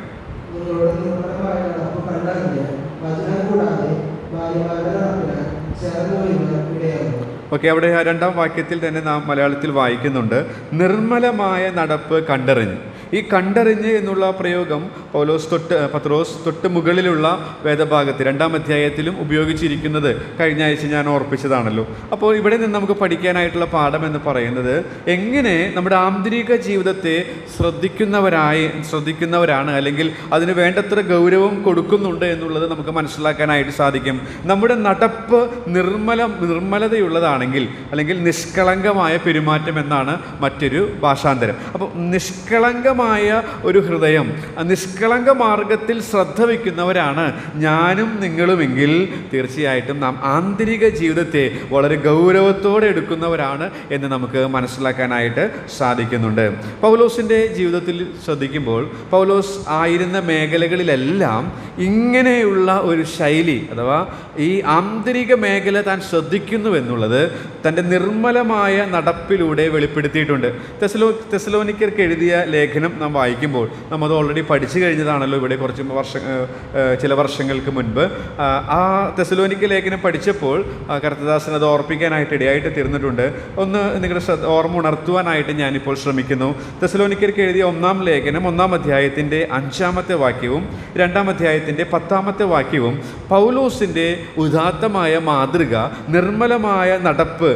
ഓക്കെ, അവിടെ 2ാം വാക്യത്തിൽ തന്നെ നാം മലയാളത്തിൽ വായിക്കുന്നുണ്ട്, നിർമ്മലമായ നടപ്പ് കണ്ടറിഞ്ഞ്. ഈ കണ്ടറിഞ്ഞ് എന്നുള്ള പ്രയോഗം പത്രോസ് തൊട്ട് മുകളിലുള്ള വേദഭാഗത്ത് 2-ാം അധ്യായത്തിലും ഉപയോഗിച്ചിരിക്കുന്നത് കഴിഞ്ഞ ആഴ്ച ഞാൻ ഓർപ്പിച്ചതാണല്ലോ. അപ്പോൾ ഇവിടെ നിന്ന് നമുക്ക് പഠിക്കാനായിട്ടുള്ള പാഠം എന്ന് പറയുന്നത് എങ്ങനെ നമ്മുടെ ആന്തരിക ജീവിതത്തെ ശ്രദ്ധിക്കുന്നവരാണ്, അല്ലെങ്കിൽ അതിന് വേണ്ടത്ര ഗൗരവം കൊടുക്കുന്നുണ്ട് എന്നുള്ളത് നമുക്ക് മനസ്സിലാക്കാനായിട്ട് സാധിക്കും. നമ്മുടെ നടപ്പ് നിർമ്മലതയുള്ളതാണെങ്കിൽ, അല്ലെങ്കിൽ നിഷ്കളങ്കമായ പെരുമാറ്റം എന്നാണ് മറ്റൊരു ഭാഷാന്തരം. അപ്പോൾ നിഷ്കളങ്കമായ ഒരു ഹൃദയം, നിഷ്കളങ്ക മാർഗത്തിൽ ശ്രദ്ധ വയ്ക്കുന്നവരാണ് ഞാനും നിങ്ങളുമെങ്കിൽ തീർച്ചയായിട്ടും നാം ആന്തരിക ജീവിതത്തെ വളരെ ഗൗരവത്തോടെ എടുക്കുന്നവരാണ് എന്ന് നമുക്ക് മനസ്സിലാക്കാനായിട്ട് സാധിക്കുന്നുണ്ട്. പൗലോസിൻ്റെ ജീവിതത്തിൽ ശ്രദ്ധിക്കുമ്പോൾ പൗലോസ് ആയിരുന്ന മേഖലകളിലെല്ലാം ഇങ്ങനെയുള്ള ഒരു ശൈലി, അഥവാ ഈ ആന്തരിക മേഖല താൻ ശ്രദ്ധിക്കുന്നു എന്നുള്ളത് തൻ്റെ നിർമ്മലമായ നടപ്പിലൂടെ വെളിപ്പെടുത്തിയിട്ടുണ്ട്. തെസലോനിക്കർക്ക് എഴുതിയ ലേഖനം നാം വായിക്കുമ്പോൾ നാം അത് ഓൾറെഡി പഠിച്ചു കഴിഞ്ഞതാണല്ലോ ഇവിടെ ചില വർഷങ്ങൾക്ക് മുൻപ്. ആ തെസലോനിക്ക ലേഖനം പഠിച്ചപ്പോൾ കർത്തദാസൻ അത് ഓർപ്പിക്കാനായിട്ട് ഇടയായിട്ട് തീർന്നിട്ടുണ്ട്. ഒന്ന് നിങ്ങളുടെ ഓർമ്മ ഉണർത്തുവാനായിട്ട് ഞാനിപ്പോൾ ശ്രമിക്കുന്നു. തെസലോനിക്കർക്ക് എഴുതിയ 1-ാം ലേഖനം 1-ാം അധ്യായത്തിൻ്റെ 5-ാമത്തെ വാക്യവും 2-ാം അധ്യായത്തിൻ്റെ 10-ാമത്തെ വാക്യവും പൗലോസിൻ്റെ ഉദാത്തമായ മാതൃക, നിർമ്മലമായ നടപ്പ്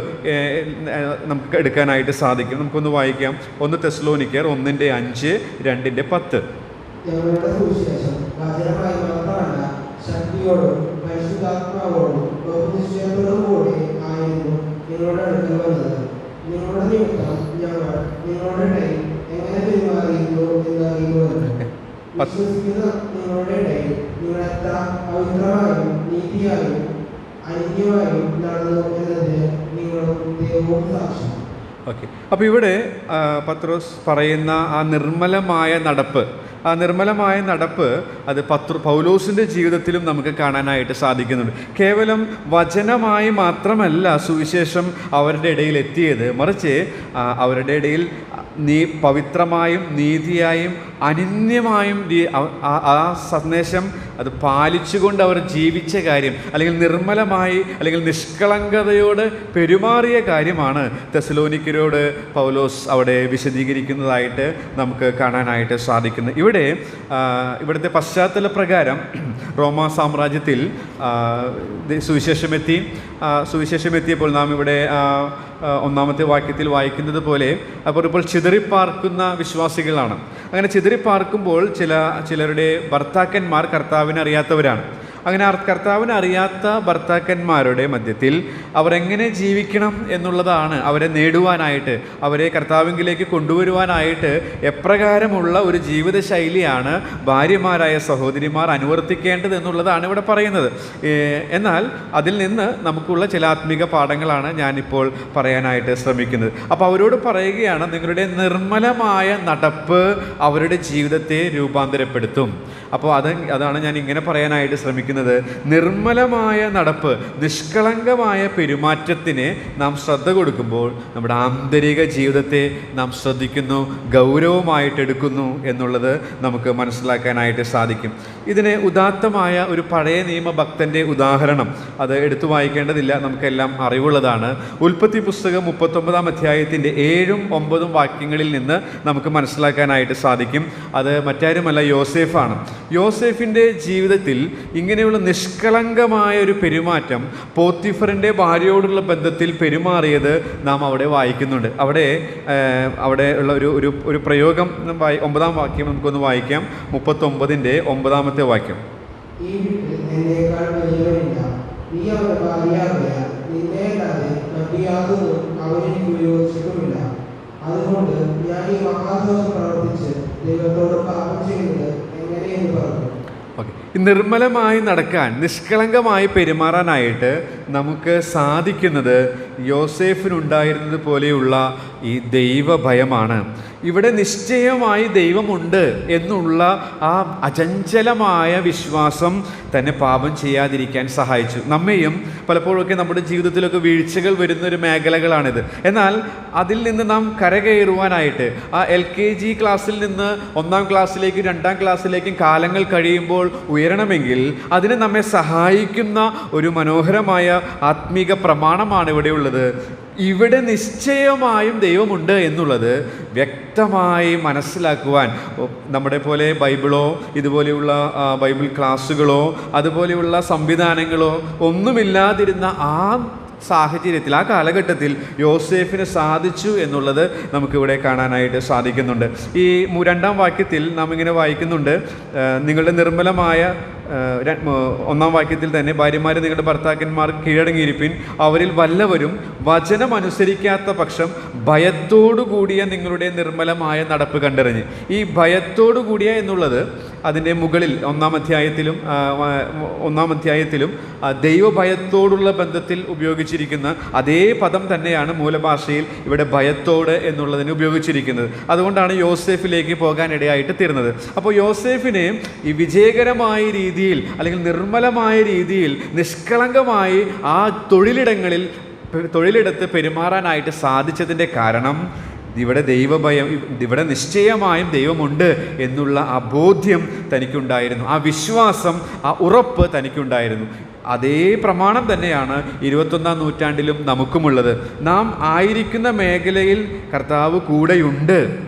നമുക്ക് എടുക്കാനായിട്ട് സാധിക്കും. നമുക്കൊന്ന് വായിക്കാം. 1 തെസലോനിക്കർ 1:5, 2:10. ഞങ്ങളുടെ സുവിശേഷം വചനമായി മാത്രമല്ല, ശക്തിയോടും പരിശുദ്ധാത്മാവോടും ബഹുനിശ്ചയത്തോടും കൂടി ആയിരുന്നു നിങ്ങളുടെ അടുക്കൽ വന്നത്. നിങ്ങളുടെ നിമിത്തം ഞങ്ങൾ നിങ്ങളുടെ ഇടയിൽ എങ്ങനെ പെരുമാറിയിരുന്നു എന്നറിയുന്നുണ്ട്. വിശ്വസിക്കുന്ന നിങ്ങളുടെ ഇടയിൽ നിങ്ങൾ എത്ര പവിത്രമായും നീതിയായും അന്യമായും നടന്നു എന്നതിന് നിങ്ങളും ദൈവവും സാക്ഷി. ഓക്കെ, അപ്പോൾ ഇവിടെ പത്രോസ് പറയുന്ന ആ നിർമ്മലമായ നടപ്പ്, അത് പൗലോസിൻ്റെ ജീവിതത്തിലും നമുക്ക് കാണാനായിട്ട് സാധിക്കുന്നുണ്ട്. കേവലം വചനമായി മാത്രമല്ല സുവിശേഷം അവരുടെ ഇടയിൽ എത്തിയത്, മറിച്ച് അവരുടെ ഇടയിൽ പവിത്രമായും നീതിയായും അനന്യമായും ആ സന്ദേശം അത് പാലിച്ചുകൊണ്ട് അവർ ജീവിച്ച കാര്യം, അല്ലെങ്കിൽ നിർമ്മലമായി അല്ലെങ്കിൽ നിഷ്കളങ്കതയോട് പെരുമാറിയ കാര്യമാണ് തെസലോനിക്കരോട് പൗലോസ് അവിടെ വിശദീകരിക്കുന്നതായിട്ട് നമുക്ക് കാണാനായിട്ട് സാധിക്കുന്നത്. ഇവിടുത്തെ പശ്ചാത്തല പ്രകാരം റോമാ സാമ്രാജ്യത്തിൽ സുവിശേഷമെത്തിയപ്പോൾ നാം ഇവിടെ 1-ാമത്തെ വാക്യത്തിൽ വായിക്കുന്നത് പോലെ അപ്പോൾ ചിതറിപ്പാർക്കുന്ന വിശ്വാസികളാണ്. അങ്ങനെ ചിതറിപ്പാർക്കുമ്പോൾ ചിലരുടെ ഭർത്താക്കന്മാർ കർത്താവിനെ അറിയാത്തവരാണ്. അങ്ങനെ കർത്താവിനെ അറിയാത്ത ഭർത്താക്കന്മാരുടെ മധ്യത്തിൽ അവർ എങ്ങനെ ജീവിക്കണം എന്നുള്ളതാണ് അവരെ നേടുവാനായിട്ട്, അവരെ കർത്താവിലേക്ക് കൊണ്ടുവരുവാനായിട്ട് എപ്രകാരമുള്ള ഒരു ജീവിതശൈലിയാണ് ഭാര്യമാരായ സഹോദരിമാർ അനുവർത്തിക്കേണ്ടത് എന്നുള്ളതാണ് ഇവിടെ പറയുന്നത്. എന്നാൽ അതിൽ നിന്ന് നമുക്കുള്ള ചില ആത്മീക പാഠങ്ങളാണ് ഞാനിപ്പോൾ പറയാനായിട്ട് ശ്രമിക്കുന്നത്. അപ്പോൾ അവരോട് പറയുകയാണ്, നിങ്ങളുടെ നിർമ്മലമായ നടപ്പ് അവരുടെ ജീവിതത്തെ രൂപാന്തരപ്പെടുത്തും. അപ്പോൾ അതാണ് ഞാൻ ഇങ്ങനെ പറയാനായിട്ട് ശ്രമിക്കുന്നത്. നിർമ്മലമായ നടപ്പ്, നിഷ്കളങ്കമായ പെരുമാറ്റത്തിന് നാം ശ്രദ്ധ കൊടുക്കുമ്പോൾ നമ്മുടെ ആന്തരിക ജീവിതത്തെ നാം ശ്രദ്ധിക്കുന്നു, ഗൗരവമായിട്ടെടുക്കുന്നു എന്നുള്ളത് നമുക്ക് മനസ്സിലാക്കാനായിട്ട് സാധിക്കും. ഇതിന് ഉദാത്തമായ ഒരു പഴയ നിയമ ഭക്തൻ്റെ ഉദാഹരണം അത് എടുത്തു വായിക്കേണ്ടതില്ല, നമുക്കെല്ലാം അറിവുള്ളതാണ്. ഉൽപ്പത്തി പുസ്തകം 39-ാം അധ്യായത്തിൻ്റെ 7ഉം 9ഉം വാക്യങ്ങളിൽ നിന്ന് നമുക്ക് മനസ്സിലാക്കാനായിട്ട് സാധിക്കും. അത് മറ്റാരുമല്ല, യോസേഫാണ്. യോസേഫിൻ്റെ ജീവിതത്തിൽ ഇങ്ങനെയുള്ള നിഷ്കളങ്കമായ ഒരു പെരുമാറ്റം, പോത്തിഫറിൻ്റെ ഭാര്യയോടുള്ള ബന്ധത്തിൽ പെരുമാറിയത് നാം അവിടെ വായിക്കുന്നുണ്ട്. അവിടെ ഉള്ള ഒരു പ്രയോഗം 9-ാം വാക്യം നമുക്കൊന്ന് വായിക്കാം. 39-ന്റെ 9-ാമത്തെ വാക്യം. ഈ വീട്ടിൽ എന്നേക്കാൾ വലിയവനില്ല, നീ അവരുടെ ഭാര്യയാകയാൽ നിന്നെയല്ലാതെ മറ്റു യാതൊന്നും അവനെനിക്ക് വിരോധിച്ചിട്ടുമില്ല. അതുകൊണ്ട് ഞാൻ ഈ മഹാദോഷം പ്രവർത്തിച്ച് ദൈവത്തോട് പാപം ചെയ്യുന്നത് എങ്ങനെയെന്ന് പറഞ്ഞു. നിർമ്മലമായി നടക്കാൻ, നിഷ്കളങ്കമായി പെരുമാറാനായിട്ട് നമുക്ക് സാധിക്കുന്നത് യോസേഫിനുണ്ടായിരുന്നത് പോലെയുള്ള ഈ ദൈവഭയമാണ്. ഇവിടെ നിശ്ചയമായി ദൈവമുണ്ട് എന്നുള്ള ആ അചഞ്ചലമായ വിശ്വാസം തന്നെ പാപം ചെയ്യാതിരിക്കാൻ സഹായിച്ചു. നമ്മയും പലപ്പോഴൊക്കെ നമ്മുടെ ജീവിതത്തിലൊക്കെ വീഴ്ചകൾ വരുന്നൊരു മേഖലകളാണിത്. എന്നാൽ അതിൽ നിന്ന് നാം കരകയറുവാനായിട്ട് ആ LKG ക്ലാസ്സിൽ നിന്ന് 1-ാം ക്ലാസ്സിലേക്കും 2-ാം ക്ലാസ്സിലേക്കും കാലങ്ങൾ കഴിയുമ്പോൾ ഉയരണമെങ്കിൽ അതിന് നമ്മെ സഹായിക്കുന്ന ഒരു മനോഹരമായ ആത്മീക പ്രമാണമാണ് ഇവിടെയുള്ളത്. ഇവിടെ നിശ്ചയമായും ദൈവമുണ്ട് എന്നുള്ളത് വ്യക്തമായി മനസ്സിലാക്കുവാൻ നമ്മുടെ പോലെ ബൈബിളോ ഇതുപോലെയുള്ള ബൈബിൾ ക്ലാസ്സുകളോ അതുപോലെയുള്ള സംവിധാനങ്ങളോ ഒന്നുമില്ലാതിരുന്ന ആ സാഹചര്യത്തിൽ, ആ കാലഘട്ടത്തിൽ യോസേഫിന് സാധിച്ചു എന്നുള്ളത് നമുക്കിവിടെ കാണാനായിട്ട് സാധിക്കുന്നുണ്ട്. ഈ 2-ാം വാക്യത്തിൽ നാം ഇങ്ങനെ വായിക്കുന്നുണ്ട്, നിങ്ങളുടെ നിർമ്മലമായ 1-ാം വാക്യത്തിൽ തന്നെ ഭാര്യമാരെ നിങ്ങളുടെ ഭർത്താക്കന്മാർ കീഴടങ്ങിയിരിപ്പിൻ, അവരിൽ വല്ലവരും വചനം അനുസരിക്കാത്ത പക്ഷം ഭയത്തോടു കൂടിയ നിങ്ങളുടെ നിർമ്മലമായ നടപ്പ് കണ്ടറിഞ്ഞ്. ഈ ഭയത്തോടു കൂടിയ എന്നുള്ളത് അതിൻ്റെ മുകളിൽ 1-ാം അധ്യായത്തിലും ദൈവഭയത്തോടുള്ള ബന്ധത്തിൽ ഉപയോഗിച്ചിരിക്കുന്ന അതേ പദം തന്നെയാണ് മൂലഭാഷയിൽ ഇവിടെ ഭയത്തോട് എന്നുള്ളതിന് ഉപയോഗിച്ചിരിക്കുന്നത്. അതുകൊണ്ടാണ് യോസേഫിലേക്ക് പോകാൻ ഇടയായിട്ട് തീർന്നത്. അപ്പോൾ യോസേഫിനെ ഈ വിജയകരമായ രീതിയിൽ അല്ലെങ്കിൽ നിർമ്മലമായ രീതിയിൽ നിഷ്കളങ്കമായി ആ തൊഴിലിടത്ത് പെരുമാറാനായിട്ട് സാധിച്ചതിൻ്റെ കാരണം ഇവിടെ ദൈവഭയം, ഇവിടെ നിശ്ചയമായും ദൈവമുണ്ട് എന്നുള്ള ആ ബോധ്യം തനിക്കുണ്ടായിരുന്നു, ആ വിശ്വാസം, ആ ഉറപ്പ് തനിക്കുണ്ടായിരുന്നു. അതേ പ്രമാണം തന്നെയാണ് 21-ാം നൂറ്റാണ്ടിലും നമുക്കുമുള്ളത്. നാം ആയിരിക്കുന്ന മേഖലയിൽ കർത്താവ് കൂടെയുണ്ട്.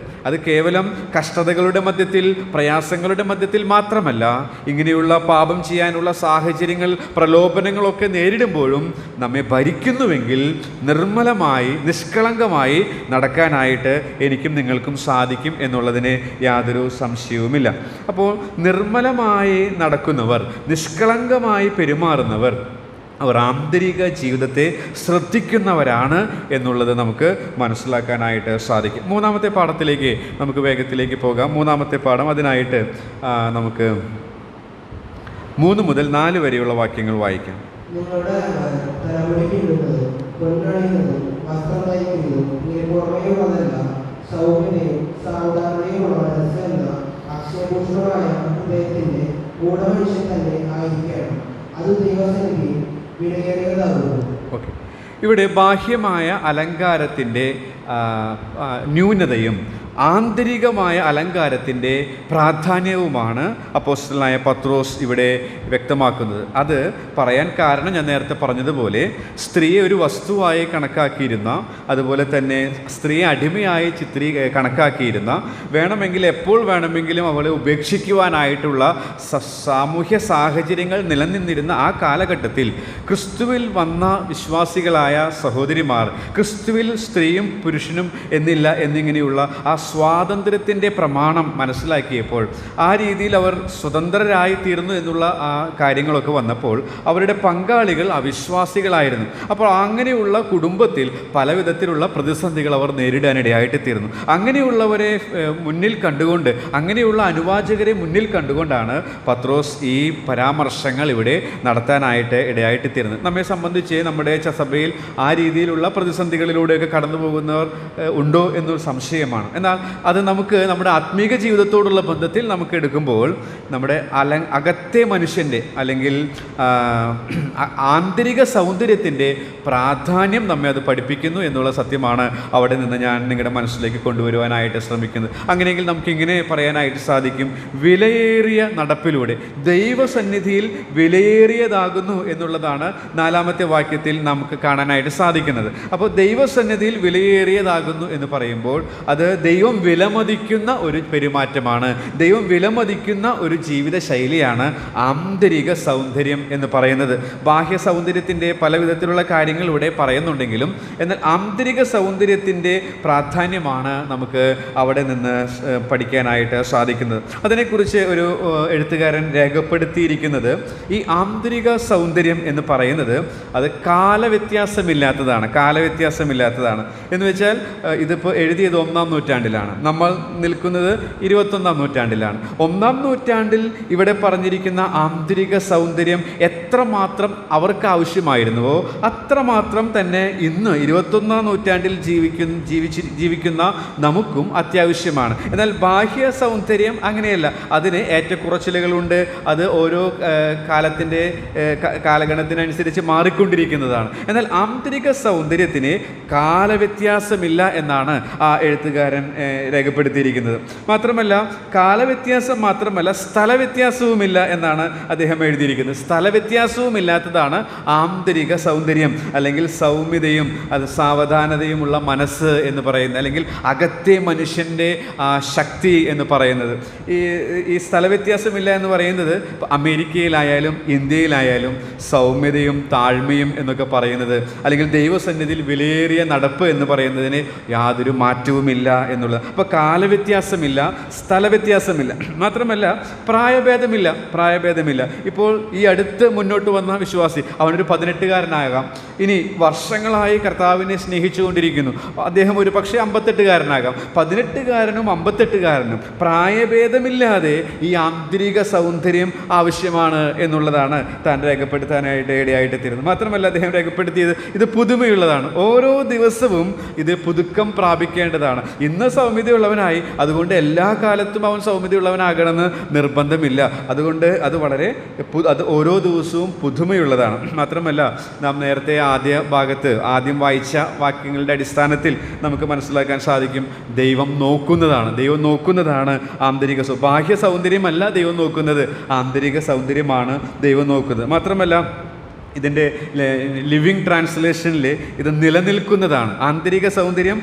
അത് കേവലം കഷ്ടതകളുടെ മധ്യത്തിൽ, പ്രയാസങ്ങളുടെ മധ്യത്തിൽ മാത്രമല്ല, ഇങ്ങനെയുള്ള പാപം ചെയ്യാനുള്ള സാഹചര്യങ്ങൾ, പ്രലോഭനങ്ങളൊക്കെ നേരിടുമ്പോഴും നമ്മെ ഭരിക്കുന്നുവെങ്കിൽ നിർമ്മലമായി നിഷ്കളങ്കമായി നടക്കാനായിട്ട് എനിക്കും നിങ്ങൾക്കും സാധിക്കും എന്നുള്ളതിന് യാതൊരു സംശയവുമില്ല. അപ്പോൾ നിർമ്മലമായി നടക്കുന്നവർ, നിഷ്കളങ്കമായി പെരുമാറുന്നവർ, അവർ ആന്തരിക ജീവിതത്തെ ശ്രദ്ധിക്കുന്നവരാണ് എന്നുള്ളത് നമുക്ക് മനസ്സിലാക്കാനായിട്ട് സാധിക്കും. 3-ാമത്തെ പാഠത്തിലേക്ക് നമുക്ക് വേഗത്തിലേക്ക് പോകാം. 3-ാമത്തെ പാഠം, അതിനായിട്ട് നമുക്ക് 3 മുതൽ 4 വരെയുള്ള വാക്യങ്ങൾ വായിക്കാം. നിങ്ങളുടെ തലമുടിക്കുന്നതും പൊന്നണിയുന്നതും വസ്ത്രം തയ്ക്കുന്നതും പുറമെയുള്ളതല്ല, സൗമ്യതയും സാവധാനതയുമുള്ള മനസ്സെന്ന അക്ഷയഭൂഷണമായ ഹൃദയത്തിൻ്റെ ഗൂഢമനുഷ്യൻ തന്നെ ആയിരിക്കണം. അത് ദൈവസന്നിധിയിൽ വിലയേറിയതാകുന്നു. ഓക്കെ, ഇവിടെ ബാഹ്യമായ അലങ്കാരത്തിൻ്റെ ന്യൂനതയും ആന്തരികമായ അലങ്കാരത്തിൻ്റെ പ്രാധാന്യവുമാണ് അപ്പോസ്തലനായ പത്രോസ് ഇവിടെ വ്യക്തമാക്കുന്നത്. അത് പറയാൻ കാരണം ഞാൻ നേരത്തെ പറഞ്ഞതുപോലെ സ്ത്രീയെ ഒരു വസ്തുവായി കണക്കാക്കിയിരുന്ന, അതുപോലെ തന്നെ സ്ത്രീയെ അടിമയായി കണക്കാക്കിയിരുന്ന, വേണമെങ്കിൽ എപ്പോൾ വേണമെങ്കിലും അവളെ ഉപേക്ഷിക്കുവാനായിട്ടുള്ള സാമൂഹ്യ സാഹചര്യങ്ങൾ നിലനിന്നിരുന്ന ആ കാലഘട്ടത്തിൽ ക്രിസ്തുവിൽ വന്ന വിശ്വാസികളായ സഹോദരിമാർ, ക്രിസ്തുവിൽ സ്ത്രീയും പുരുഷനും എന്നിങ്ങനെയുള്ള ആ സ്വാതന്ത്ര്യത്തിൻ്റെ പ്രമാണം മനസ്സിലാക്കിയപ്പോൾ, ആ രീതിയിൽ അവർ സ്വതന്ത്രരായി തീർന്നു എന്നുള്ള ആ കാര്യങ്ങളൊക്കെ വന്നപ്പോൾ അവരുടെ പങ്കാളികൾ അവിശ്വാസികളായിരുന്നു. അപ്പോൾ അങ്ങനെയുള്ള കുടുംബത്തിൽ പല വിധത്തിലുള്ള പ്രതിസന്ധികൾ അവർ നേരിടാനിടയായിട്ട് തീർന്നു. അങ്ങനെയുള്ളവരെ മുന്നിൽ കണ്ടുകൊണ്ട്, അങ്ങനെയുള്ള അനുവാചകരെ മുന്നിൽ കണ്ടുകൊണ്ടാണ് പത്രോസ് ഈ പരാമർശങ്ങൾ ഇവിടെ നടത്താനായിട്ട് ഇടയായിട്ട് തീർന്നത്. നമ്മെ സംബന്ധിച്ച് നമ്മുടെ സഭയിൽ ആ രീതിയിലുള്ള പ്രതിസന്ധികളിലൂടെയൊക്കെ കടന്നു പോകുന്നവർ ഉണ്ടോ എന്നൊരു സംശയമാണ്. എന്നാൽ അത് നമുക്ക് നമ്മുടെ ആത്മീക ജീവിതത്തോടുള്ള ബന്ധത്തിൽ നമുക്ക് എടുക്കുമ്പോൾ നമ്മുടെ അകത്തെ മനുഷ്യൻ്റെ അല്ലെങ്കിൽ ആന്തരിക സൗന്ദര്യത്തിൻ്റെ പ്രാധാന്യം നമ്മെ അത് പഠിപ്പിക്കുന്നു എന്നുള്ള സത്യമാണ് അവിടെ നിന്ന് ഞാൻ നിങ്ങളുടെ മനസ്സിലേക്ക് കൊണ്ടുവരുവാനായിട്ട് ശ്രമിക്കുന്നത്. അങ്ങനെയെങ്കിൽ നമുക്കിങ്ങനെ പറയാനായിട്ട് സാധിക്കും, വിലയേറിയ നടപ്പിലൂടെ ദൈവസന്നിധിയിൽ വിലയേറിയതാകുന്നു എന്നുള്ളതാണ് 4-ാമത്തെ വാക്യത്തിൽ നമുക്ക് കാണാനായിട്ട് സാധിക്കുന്നത്. അപ്പോൾ ദൈവസന്നിധിയിൽ വിലയേറിയതാകുന്നു എന്ന് പറയുമ്പോൾ അത് ദൈവം വിലമതിക്കുന്ന ഒരു പെരുമാറ്റമാണ്, ദൈവം വിലമതിക്കുന്ന ഒരു ജീവിത ശൈലിയാണ് ആന്തരിക സൗന്ദര്യം എന്ന് പറയുന്നത്. ബാഹ്യ സൗന്ദര്യത്തിൻ്റെ പല വിധത്തിലുള്ള കാര്യങ്ങൾ ഇവിടെ പറയുന്നുണ്ടെങ്കിലും, എന്നാൽ ആന്തരിക സൗന്ദര്യത്തിൻ്റെ പ്രാധാന്യമാണ് നമുക്ക് അവിടെ നിന്ന് പഠിക്കാനായിട്ട് സാധിക്കുന്നത്. അതിനെക്കുറിച്ച് ഒരു എഴുത്തുകാരൻ രേഖപ്പെടുത്തിയിരിക്കുന്നത്, ഈ ആന്തരിക സൗന്ദര്യം എന്ന് പറയുന്നത് അത് കാലവ്യത്യാസമില്ലാത്തതാണ് എന്ന് വെച്ചാൽ ഇതിപ്പോൾ എഴുതിയത് 1-ാം നൂറ്റാണ്ടിലാണ്, നമ്മൾ നിൽക്കുന്നത് 21-ാം നൂറ്റാണ്ടിലാണ്. 1-ാം നൂറ്റാണ്ടിൽ ഇവിടെ പറഞ്ഞിരിക്കുന്ന ആന്തരിക സൗന്ദര്യം എത്രമാത്രം അവർക്ക് ആവശ്യമായിരുന്നുവോ അത്രമാത്രം തന്നെ ഇന്ന് 21-ാം നൂറ്റാണ്ടിൽ ജീവിക്കുന്ന നമുക്കും അത്യാവശ്യമാണ്. എന്നാൽ ബാഹ്യ സൗന്ദര്യം അങ്ങനെയല്ല, അതിന് ഏറ്റക്കുറച്ചിലുകളുണ്ട്. അത് ഓരോ കാലഗണത്തിനനുസരിച്ച് മാറിക്കൊണ്ടിരിക്കുന്നതാണ്. എന്നാൽ ആന്തരിക സൗന്ദര്യത്തിന് കാലവ്യത്യാസമില്ല എന്നാണ് ആ എഴുത്തുകാരൻ രേഖപ്പെടുത്തിയിരിക്കുന്നത്. മാത്രമല്ല കാലവ്യത്യാസം മാത്രമല്ല സ്ഥലവ്യത്യാസവുമില്ല എന്നാണ് അദ്ദേഹം എഴുതിയിരിക്കുന്നത്. സ്ഥലവ്യത്യാസവുമില്ലാത്തതാണ് ആന്തരിക സൗന്ദര്യം അല്ലെങ്കിൽ സൗമ്യതയും അത് സാവധാനതയുമുള്ള മനസ്സ് എന്ന് പറയുന്നത്, അല്ലെങ്കിൽ അകത്തെ മനുഷ്യൻ്റെ ശക്തി എന്ന് പറയുന്നത്. ഈ സ്ഥലവ്യത്യാസമില്ല എന്ന് പറയുന്നത് അമേരിക്കയിലായാലും ഇന്ത്യയിലായാലും സൗമ്യതയും താഴ്മയും എന്നൊക്കെ പറയുന്നത്, അല്ലെങ്കിൽ ദൈവസന്നിധിയിൽ വിലയേറിയ നടപ്പ് എന്ന് പറയുന്നതിന് യാതൊരു മാറ്റവുമില്ല എന്നുള്ളത്. അപ്പോൾ കാലവ്യത്യാസമില്ല, സ്ഥലവ്യത്യാസമില്ല, മാത്രമല്ല പ്രായഭേദമില്ല. ഇപ്പോൾ ഈ അടുത്ത് മുന്നോട്ട് വന്ന വിശ്വാസി അവനൊരു 18-കാരനാകാം, ഇനി വർഷങ്ങളായി കർത്താവിനെ സ്നേഹിച്ചുകൊണ്ടിരിക്കുന്നു, അദ്ദേഹം ഒരു പക്ഷേ 58-കാരനാകാം. 18-കാരനും 58-കാരനും പ്രായഭേദമില്ലാതെ ഈ ആന്തരിക സൗന്ദര്യം ആവശ്യമാണ് എന്നുള്ളതാണ് താൻ രേഖപ്പെടുത്താനായിട്ട് ഇടയായിട്ട് തീരുന്നത്. മാത്രമല്ല അദ്ദേഹം രേഖപ്പെടുത്തിയത് ഇത് പുതുമയുള്ളതാണ്, ഓരോ ദിവസവും ഇത് പുതുക്കം പ്രാപിക്കേണ്ടതാണ്. ഇന്ന് സൗമ്യതയുള്ളവനായി, അതുകൊണ്ട് എല്ലാ കാലത്തും അവൻ സൗമ്യതയുള്ളവനാകണമെന്ന് നിർബന്ധമില്ല. അതുകൊണ്ട് അത് അത് ഓരോ ദിവസവും പുതുമയുള്ളതാണ്. മാത്രമല്ല നാം നേരത്തെ ആദ്യം വായിച്ച വാക്യങ്ങളുടെ അടിസ്ഥാനത്തിൽ നമുക്ക് മനസ്സിലാക്കാൻ സാധിക്കും, ദൈവം നോക്കുന്നതാണ് ആന്തരിക ബാഹ്യ സൗന്ദര്യമല്ല ദൈവം നോക്കുന്നത്, ആന്തരിക സൗന്ദര്യമാണ് ദൈവം നോക്കുന്നത്. മാത്രമല്ല ഇതിൻ്റെ ലിവിങ് ട്രാൻസ്ലേഷനിൽ ഇത് നിലനിൽക്കുന്നതാണ്. ആന്തരിക സൗന്ദര്യം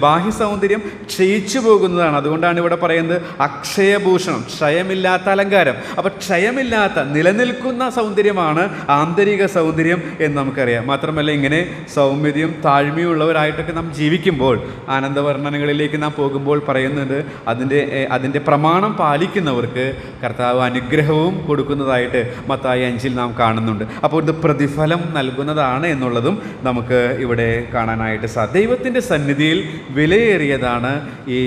ബാഹ്യ സൗന്ദര്യം ക്ഷയിച്ചു പോകുന്നതാണ്. അതുകൊണ്ടാണ് ഇവിടെ പറയുന്നത് അക്ഷയഭൂഷണം, ക്ഷയമില്ലാത്ത അലങ്കാരം. അപ്പോൾ ക്ഷയമില്ലാത്ത നിലനിൽക്കുന്ന സൗന്ദര്യമാണ് ആന്തരിക സൗന്ദര്യം എന്ന് നമുക്കറിയാം. മാത്രമല്ല ഇങ്ങനെ സൗമ്യതയും താഴ്മയും ഉള്ളവരായിട്ടൊക്കെ നാം ജീവിക്കുമ്പോൾ, ആനന്ദവർണ്ണനകളിലേക്ക് നാം പോകുമ്പോൾ പറയുന്നുണ്ട്, അതിൻ്റെ പ്രമാണം പാലിക്കുന്നവർക്ക് കർത്താവ് അനുഗ്രഹവും കൊടുക്കുന്നതായിട്ട് മത്തായി 5 നാം കാണുന്നുണ്ട്. അപ്പോൾ ഇത് പ്രതിഫലം നൽകുന്നതാണ് എന്നുള്ളതും നമുക്ക് ഇവിടെ കാണാനായിട്ട് സാധിക്കും. ദൈവത്തിൻ്റെ സന്നിധിയിൽ വിലയേറിയതാണ് ഈ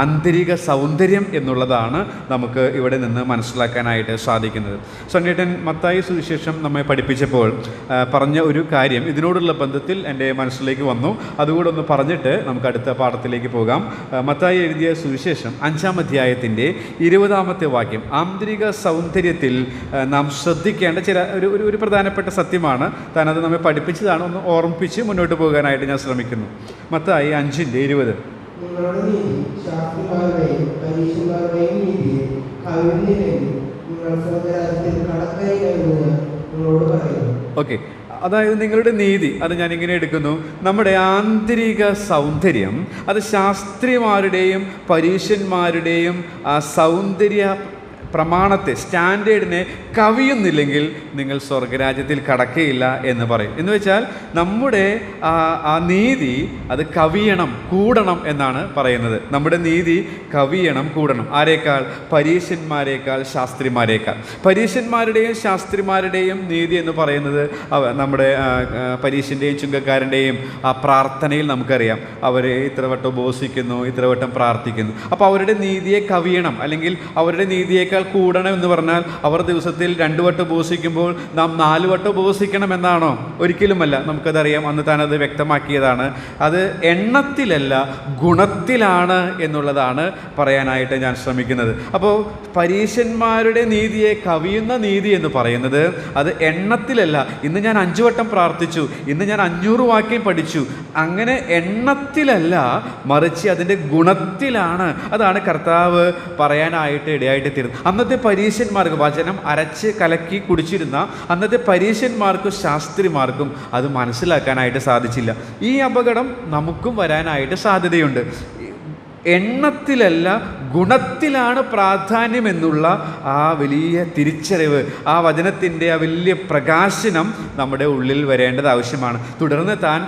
ആന്തരിക സൗന്ദര്യം എന്നുള്ളതാണ് നമുക്ക് ഇവിടെ നിന്ന് മനസ്സിലാക്കാനായിട്ട് സാധിക്കുന്നത്. സണ്ണീട്ടൻ മത്തായി സുവിശേഷം നമ്മെ പഠിപ്പിച്ചപ്പോൾ പറഞ്ഞ ഒരു കാര്യം ഇതിനോടുള്ള ബന്ധത്തിൽ എൻ്റെ മനസ്സിലേക്ക് വന്നു. അതുകൂടെ ഒന്ന് പറഞ്ഞിട്ട് നമുക്ക് അടുത്ത പാഠത്തിലേക്ക് പോകാം. മത്തായി എഴുതിയ സുവിശേഷം 5-ാം അധ്യായത്തിൻ്റെ 20-ാമത്തെ വാക്യം, ആന്തരിക സൗന്ദര്യത്തിൽ നാം ശ്രദ്ധിക്കേണ്ട ഒരു പ്രധാനപ്പെട്ട സത്യമാണ്. താനത് നമ്മെ പഠിപ്പിച്ചതാണ്. ഒന്ന് ഓർമ്മിപ്പിച്ച് മുന്നോട്ട് പോകാനായിട്ട് ഞാൻ ശ്രമിക്കുന്നു. മത്തായി 5:20, നിങ്ങളുടെ നീതി ശാസ്ത്രിമാരുടെയും പരീക്ഷന്മാരുടെയും നീതിയെ കവിഞ്ഞില്ലെങ്കിൽ നിങ്ങൾ സ്വർഗ്ഗരാജ്യത്തിൽ കടക്കയില്ലെന്ന് നിങ്ങളോട് പറയുന്നു. ഓക്കെ, അതായത് നിങ്ങളുടെ നീതി, അത് ഞാനിങ്ങനെ എടുക്കുന്നു, നമ്മുടെ ആന്തരിക സൗന്ദര്യം അത് ശാസ്ത്രിമാരുടെയും പരീക്ഷന്മാരുടെയും സൗന്ദര്യ പ്രമാണത്തെ, സ്റ്റാൻഡേർഡിനെ കവിയുന്നില്ലെങ്കിൽ നിങ്ങൾ സ്വർഗരാജ്യത്തിൽ കടക്കയില്ല എന്ന് പറയും. എന്ന് വെച്ചാൽ നമ്മുടെ ആ നീതി അത് കവിയണം, കൂടണം എന്നാണ് പറയുന്നത്. നമ്മുടെ നീതി കവിയണം, കൂടണം. ആരേക്കാൾ? പരീക്ഷന്മാരേക്കാൾ, ശാസ്ത്രിമാരേക്കാൾ. പരീക്ഷന്മാരുടെയും ശാസ്ത്രിമാരുടെയും നീതി എന്ന് പറയുന്നത് നമ്മുടെ പരീക്ഷൻ്റെയും ചുങ്കക്കാരൻ്റെയും ആ പ്രാർത്ഥനയിൽ നമുക്കറിയാം. അവർ ഇത്ര വട്ടം ഉപവസിക്കുന്നു, ഇത്ര വട്ടം പ്രാർത്ഥിക്കുന്നു. അപ്പോൾ അവരുടെ നീതിയെ കവിയണം, അല്ലെങ്കിൽ അവരുടെ നീതിയേക്കാൾ കൂടണം എന്ന് പറഞ്ഞാൽ അവർ ദിവസത്തിൽ 2 വട്ടം ഉപവസിക്കുമ്പോൾ നാം 4 വട്ടം ഉപവസിക്കണം എന്നാണോ? ഒരിക്കലുമല്ല. നമുക്കതറിയാം, അന്ന് താനത് വ്യക്തമാക്കിയതാണ്. അത് എണ്ണത്തിലല്ല ഗുണത്തിലാണ് എന്നുള്ളതാണ് പറയാനായിട്ട് ഞാൻ ശ്രമിക്കുന്നത്. അപ്പോൾ പരീക്ഷന്മാരുടെ നീതിയെ കവിയുന്ന നീതി എന്ന് പറയുന്നത് അത് എണ്ണത്തിലല്ല. ഇന്ന് ഞാൻ 5 വട്ടം പ്രാർത്ഥിച്ചു, ഇന്ന് ഞാൻ 500 വാക്യം പഠിച്ചു, അങ്ങനെ എണ്ണത്തിലല്ല, മറിച്ച് അതിൻ്റെ ഗുണത്തിലാണ്. അതാണ് കർത്താവ് പറയാനായിട്ട് ഇടയായിട്ട് തീരുന്നത്. അന്നത്തെ പരീക്ഷന്മാർക്ക് വചനം അരച്ച് കലക്കി കുടിച്ചിരുന്ന അന്നത്തെ പരീക്ഷന്മാർക്കും ശാസ്ത്രിമാർക്കും അത് മനസ്സിലാക്കാനായിട്ട് സാധിച്ചില്ല. ഈ അപകടം നമുക്കും വരാനായിട്ട് സാധ്യതയുണ്ട്. എണ്ണത്തിലല്ല ഗുണത്തിലാണ് പ്രാധാന്യം എന്നുള്ള ആ വലിയ തിരിച്ചറിവ്, ആ വചനത്തിൻ്റെ ആ വലിയ പ്രകാശനം നമ്മുടെ ഉള്ളിൽ വരേണ്ടത് ആവശ്യമാണ്. തുടർന്ന് താൻ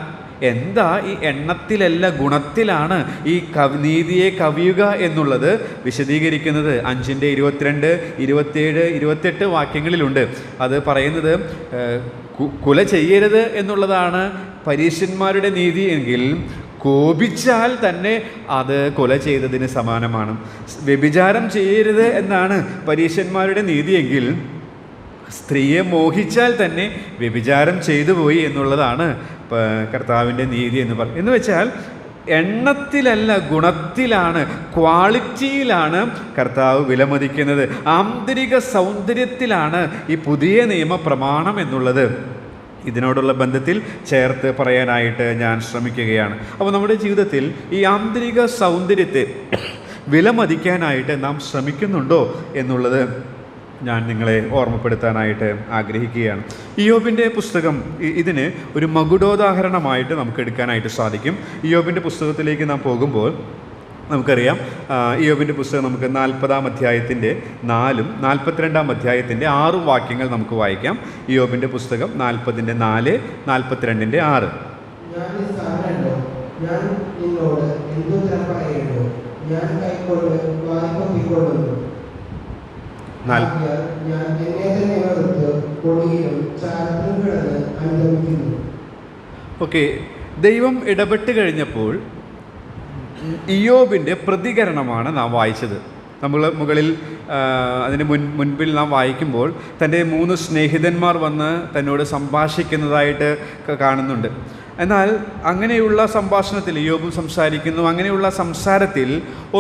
എന്താ ഈ എണ്ണത്തിലല്ല ഗുണത്തിലാണ് ഈ നീതിയെ കവിയുക എന്നുള്ളത് വിശദീകരിക്കുന്നത് 5:22, 27, 28 വാക്യങ്ങളിലുണ്ട്. അത് പറയുന്നത് കുല ചെയ്യരുത് എന്നുള്ളതാണ് പരീക്ഷന്മാരുടെ നീതി എങ്കിൽ കോപിച്ചാൽ തന്നെ അത് കൊല ചെയ്തതിന് സമാനമാണ്. വ്യഭിചാരം ചെയ്യരുത് എന്നാണ് പരീക്ഷന്മാരുടെ നീതിയെങ്കിൽ സ്ത്രീയെ മോഹിച്ചാൽ തന്നെ വ്യഭിചാരം ചെയ്തു പോയി എന്നുള്ളതാണ് കർത്താവിൻ്റെ നീതി എന്ന് പറയും. എന്ന് വെച്ചാൽ എണ്ണത്തിലല്ല ഗുണത്തിലാണ്, ക്വാളിറ്റിയിലാണ് കർത്താവ് വിലമതിക്കുന്നത്. ആന്തരിക സൗന്ദര്യത്തിലാണ് ഈ പുതിയ നിയമ പ്രമാണം എന്നുള്ളത് ഇതിനോടുള്ള ബന്ധത്തിൽ ചേർത്ത് പറയാനായിട്ട് ഞാൻ ശ്രമിക്കുകയാണ്. അപ്പോൾ നമ്മുടെ ജീവിതത്തിൽ ഈ ആന്തരിക സൗന്ദര്യത്തെ വിലമതിക്കാനായിട്ട് നാം ശ്രമിക്കുന്നുണ്ടോ എന്നുള്ളത് ഞാൻ നിങ്ങളെ ഓർമ്മപ്പെടുത്താനായിട്ട് ആഗ്രഹിക്കുകയാണ്. ഇയ്യോബിൻ്റെ പുസ്തകം ഇതിന് ഒരു മകുടോദാഹരണമായിട്ട് നമുക്ക് എടുക്കാനായിട്ട് സാധിക്കും. ഇയ്യോബിൻ്റെ പുസ്തകത്തിലേക്ക് നാം പോകുമ്പോൾ നമുക്കറിയാം, ഇയ്യോബിൻ്റെ പുസ്തകം നമുക്ക് 40-ാം അധ്യായത്തിൻ്റെ 4-ഉം 42-ാം അധ്യായത്തിൻ്റെ 6 വാക്യങ്ങൾ നമുക്ക് വായിക്കാം. ഇയ്യോബിൻ്റെ പുസ്തകം 40-ന്റെ 4, 42-ന്റെ 6. ഞാൻ നിസ്സാരനല്ലോ, ഞാൻ നിന്നോട് എന്തുത്തരം പറയേണ്ടു, ഞാൻ കൈക്കൊണ്ട് വായ്പൊട്ടിക്കൊള്ളുന്നു. ഞാൻ എന്നെ തന്നെ വെറുത്ത് കൊടുകിലും ചാരത്തിലും കിടന്ന് അനുഗമിക്കുന്നു. ഓക്കെ, ദൈവം ഇടപെട്ട് കഴിഞ്ഞപ്പോൾ ഇയ്യോബിൻ്റെ പ്രതികരണമാണ് നാം വായിച്ചത്. നമ്മൾ മുകളിൽ അതിന് മുൻപിൽ നാം വായിക്കുമ്പോൾ തൻ്റെ 3 സ്നേഹിതന്മാർ വന്ന് തന്നോട് സംഭാഷിക്കുന്നതായിട്ട് കാണുന്നുണ്ട്. എന്നാൽ അങ്ങനെയുള്ള സംഭാഷണത്തിൽ ഇയ്യോബും സംസാരിക്കുന്നു. അങ്ങനെയുള്ള സംസാരത്തിൽ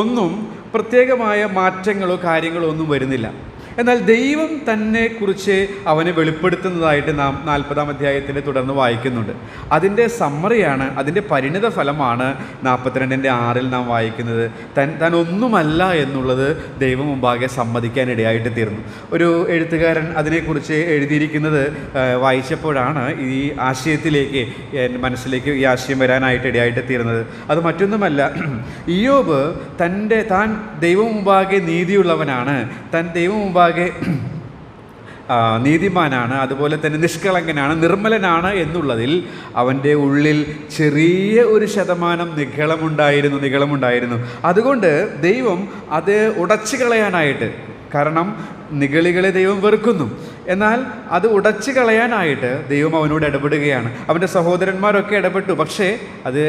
ഒന്നും പ്രത്യേകമായ മാറ്റങ്ങളോ കാര്യങ്ങളോ ഒന്നും വരുന്നില്ല. എന്നാൽ ദൈവം തന്നെ കുറിച്ച് അവനെ വെളിപ്പെടുത്തുന്നതായിട്ട് നാം 40-ാം അധ്യായത്തിൻ്റെ തുടർന്ന് വായിക്കുന്നുണ്ട്. അതിൻ്റെ സമ്മറിയാണ്, അതിൻ്റെ പരിണിത ഫലമാണ് 42-ന്റെ 6-ൽ നാം വായിക്കുന്നത്. താൻ ഒന്നുമല്ല എന്നുള്ളത് ദൈവം മുമ്പാകെ സമ്മതിക്കാനിടയായിട്ട് തീർന്നു. ഒരു എഴുത്തുകാരൻ അതിനെക്കുറിച്ച് എഴുതിയിരിക്കുന്നത് വായിച്ചപ്പോഴാണ് ഈ ആശയത്തിലേക്ക് എൻ്റെ മനസ്സിലേക്ക് ഈ ആശയം വരാനായിട്ട് ഇടയായിട്ട് തീർന്നത്. അത് മറ്റൊന്നുമല്ല, ഇയ്യോബ് താൻ ദൈവം മുമ്പാകെ നീതിയുള്ളവനാണ്, താൻ ദൈവം മുമ്പാകെ നീതിമാനാണ്, അതുപോലെ തന്നെ നിഷ്കളങ്കനാണ്, നിർമ്മലനാണ് എന്നുള്ളതിൽ അവൻ്റെ ഉള്ളിൽ ചെറിയ ഒരു ശതമാനം നിഗളമുണ്ടായിരുന്നു. അതുകൊണ്ട് ദൈവം അത് ഉടച്ചു കളയാനായിട്ട്, കാരണം നിഗളികളെ ദൈവം വെറുക്കുന്നു, എന്നാൽ അത് ഉടച്ചു കളയാനായിട്ട് ദൈവം അവനോട് ഇടപെടുകയാണ്. അവൻ്റെ സഹോദരന്മാരൊക്കെ ഇടപെട്ടു, പക്ഷേ അത്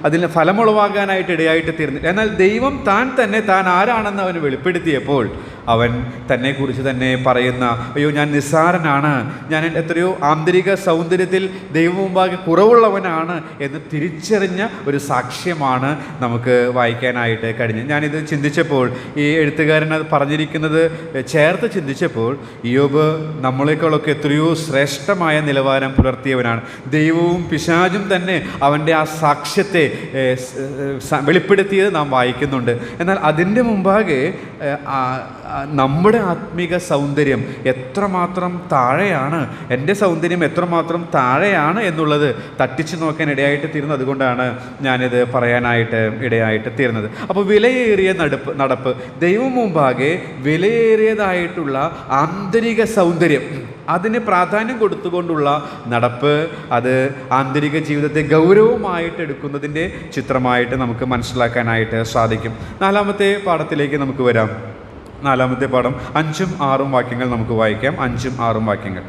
അതിൽ ഫലമുളവാകാനായിട്ട് ഇടയായിട്ട് തീർന്നില്ല. എന്നാൽ ദൈവം താൻ ആരാണെന്ന് അവന് വെളിപ്പെടുത്തിയപ്പോൾ അവൻ തന്നെക്കുറിച്ച് തന്നെ പറയുന്ന, അയ്യോ ഞാൻ നിസ്സാരനാണ്, ഞാൻ എത്രയോ ആന്തരിക സൗന്ദര്യത്തിൽ ദൈവം മുമ്പാകെ കുറവുള്ളവനാണ് എന്ന് തിരിച്ചറിഞ്ഞ ഒരു സാക്ഷ്യമാണ് നമുക്ക് വായിക്കാനായിട്ട് കഴിഞ്ഞത്. ഞാനിത് ചിന്തിച്ചപ്പോൾ, ഈ എഴുത്തുകാരൻ അത് പറഞ്ഞിരിക്കുന്നത് ചേർത്ത് ചിന്തിച്ചപ്പോൾ, ഇയ്യോബ് നമ്മളെക്കാളൊക്കെ എത്രയോ ശ്രേഷ്ഠമായ നിലവാരം പുലർത്തിയവനാണ്. ദൈവവും പിശാചും തന്നെ അവൻ്റെ ആ സാക്ഷ്യത്തെ വെളിപ്പെടുത്തിയത് നാം വായിക്കുന്നുണ്ട്. എന്നാൽ അതിൻ്റെ മുമ്പാകെ നമ്മുടെ ആത്മീക സൗന്ദര്യം എത്രമാത്രം താഴെയാണ്, എൻ്റെ സൗന്ദര്യം എത്രമാത്രം താഴെയാണ് എന്നുള്ളത് തട്ടിച്ചു നോക്കാൻ ഇടയായിട്ട് തീർന്നത്. അതുകൊണ്ടാണ് ഞാനിത് പറയാനായിട്ട് ഇടയായിട്ട് തീർന്നത്. അപ്പോൾ വിലയേറിയ നടപ്പ്, ദൈവം മുമ്പാകെ വിലയേറിയതായിട്ടുള്ള ആന്തരിക സൗന്ദര്യം, അതിന് പ്രാധാന്യം കൊടുത്തുകൊണ്ടുള്ള നടപ്പ്, അത് ആന്തരിക ജീവിതത്തെ ഗൗരവമായിട്ട് എടുക്കുന്നതിൻ്റെ ചിത്രമായിട്ട് നമുക്ക് മനസ്സിലാക്കാനായിട്ട് സാധിക്കും. 4-ാമത്തെ പാഠത്തിലേക്ക് നമുക്ക് വരാം. 4-ാമത്തെ പാഠം 5-ഉം 6-ഉം വാക്യങ്ങൾ നമുക്ക് വായിക്കാം. 5-ഉം 6-ഉം വാക്യങ്ങൾ.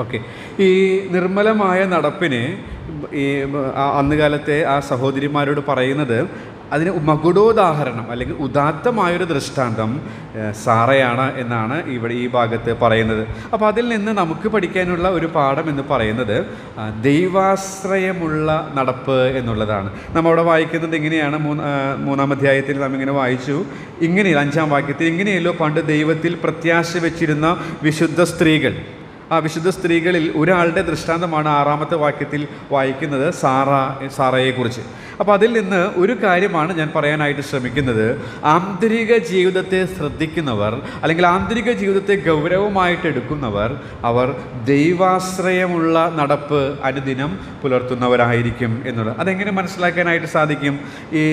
ഓക്കെ, ഈ നിർമ്മലമായ നടപ്പിന് ഈ അന്നുകാലത്തെ ആ സഹോദരിമാരോട് പറയുന്നത്, അതിന് മകുടോദാഹരണം അല്ലെങ്കിൽ ഉദാത്തമായൊരു ദൃഷ്ടാന്തം സാറയാണ് എന്നാണ് ഇവിടെ ഈ ഭാഗത്ത് പറയുന്നത്. അപ്പോൾ അതിൽ നിന്ന് നമുക്ക് പഠിക്കാനുള്ള ഒരു പാഠം എന്ന് പറയുന്നത് ദൈവാശ്രയമുള്ള നടപ്പ് എന്നുള്ളതാണ്. നമ്മവിടെ വായിക്കുന്നത് ഇങ്ങനെയാണ്. 3-ാം അധ്യായത്തിൽ നാം ഇങ്ങനെ വായിച്ചു, ഇങ്ങനെ 5-ാം വാക്യത്തിൽ, ഇങ്ങനെയല്ലോ പണ്ട് ദൈവത്തിൽ പ്രത്യാശ വെച്ചിരുന്ന വിശുദ്ധ സ്ത്രീകൾ. ആ വിശുദ്ധ സ്ത്രീകളിൽ ഒരാളുടെ ദൃഷ്ടാന്തമാണ് 6-ാമത്തെ വാക്യത്തിൽ വായിക്കുന്നത്, സാറയെക്കുറിച്ച്. അപ്പോൾ അതിൽ നിന്ന് ഒരു കാര്യമാണ് ഞാൻ പറയാനായിട്ട് ശ്രമിക്കുന്നത്. ആന്തരിക ജീവിതത്തെ ശ്രദ്ധിക്കുന്നവർ, അല്ലെങ്കിൽ ആന്തരിക ജീവിതത്തെ ഗൗരവമായിട്ട് എടുക്കുന്നവർ, അവർ ദൈവാശ്രയമുള്ള നടപ്പ് അനുദിനം പുലർത്തുന്നവരായിരിക്കും എന്നുള്ളത്. അതെങ്ങനെ മനസ്സിലാക്കാനായിട്ട് സാധിക്കും? ഈ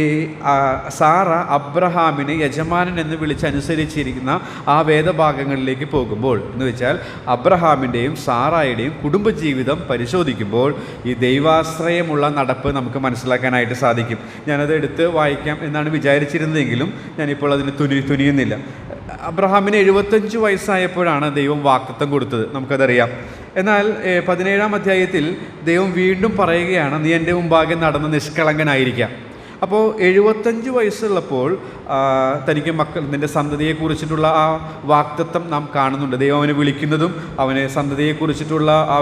സാറ അബ്രഹാമിനെ യജമാനൻ എന്ന് വിളിച്ചനുസരിച്ചിരിക്കുന്ന ആ വേദഭാഗങ്ങളിലേക്ക് പോകുമ്പോൾ, എന്ന് വെച്ചാൽ അബ്രഹാമിൻ്റെയും സാറായുടെയും കുടുംബജീവിതം പരിശോധിക്കുമ്പോൾ ഈ ദൈവാശ്രയമുള്ള നടപ്പ് നമുക്ക് മനസ്സിലാക്കാനായിട്ട് സാധിക്കും. ഞാനത് എടുത്ത് വായിക്കാം എന്നാണ് വിചാരിച്ചിരുന്നതെങ്കിലും ഞാനിപ്പോൾ അതിന് തുനിയുന്നില്ല. അബ്രഹാമിന് 75 വയസ്സായപ്പോഴാണ് ദൈവം വാഗ്ദത്തം കൊടുത്തത്, നമുക്കതറിയാം. എന്നാൽ 17-ാം അധ്യായത്തിൽ ദൈവം വീണ്ടും പറയുകയാണ്, നീ എൻ്റെ മുമ്പാകെ നടന്ന് നിഷ്കളങ്കനായിരിക്കാം. അപ്പോൾ 75 വയസ്സുള്ളപ്പോൾ തനിക്ക് നിൻ്റെ സന്തതിയെക്കുറിച്ചിട്ടുള്ള ആ വാഗ്ദത്തം നാം കാണുന്നുണ്ട്. ദൈവം അവനെ വിളിക്കുന്നതും അവനെ സന്തതിയെക്കുറിച്ചിട്ടുള്ള ആ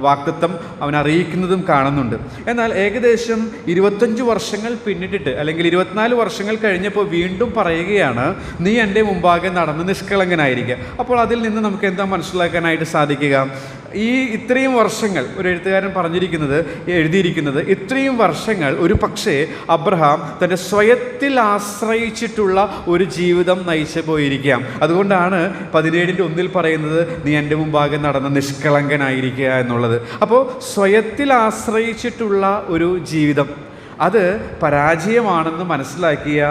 വാഗ്ദത്തം അവനെ അറിയിക്കുന്നതും കാണുന്നുണ്ട്. എന്നാൽ ഏകദേശം 25 വർഷങ്ങൾ പിന്നിട്ടിട്ട്, അല്ലെങ്കിൽ 24 വർഷങ്ങൾ കഴിഞ്ഞപ്പോൾ വീണ്ടും പറയുകയാണ്, നീ എൻ്റെ മുമ്പാകെ നടന്ന് നിഷ്കളങ്കനായിരിക്കുക. അപ്പോൾ അതിൽ നിന്ന് നമുക്ക് എന്താ മനസ്സിലാക്കാനായിട്ട് സാധിക്കുക? ഇത്രയും വർഷങ്ങൾ, ഒരു എഴുത്തുകാരൻ എഴുതിയിരിക്കുന്നത് ഇത്രയും വർഷങ്ങൾ ഒരു പക്ഷേ അബ്രഹാം തൻ്റെ സ്വയത്തിൽ ആശ്രയിച്ചിട്ടുള്ള ഒരു ജീവിതം നയിച്ചു പോയിരിക്കാം. അതുകൊണ്ടാണ് 17:1 പറയുന്നത്, നീ എൻ്റെ മുമ്പാകെ നടന്ന് നിഷ്കളങ്കനായിരിക്കുക എന്നുള്ളത്. അപ്പോൾ സ്വയത്തിൽ ആശ്രയിച്ചിട്ടുള്ള ഒരു ജീവിതം, അത് പരാജയമാണെന്ന് മനസ്സിലാക്കിയ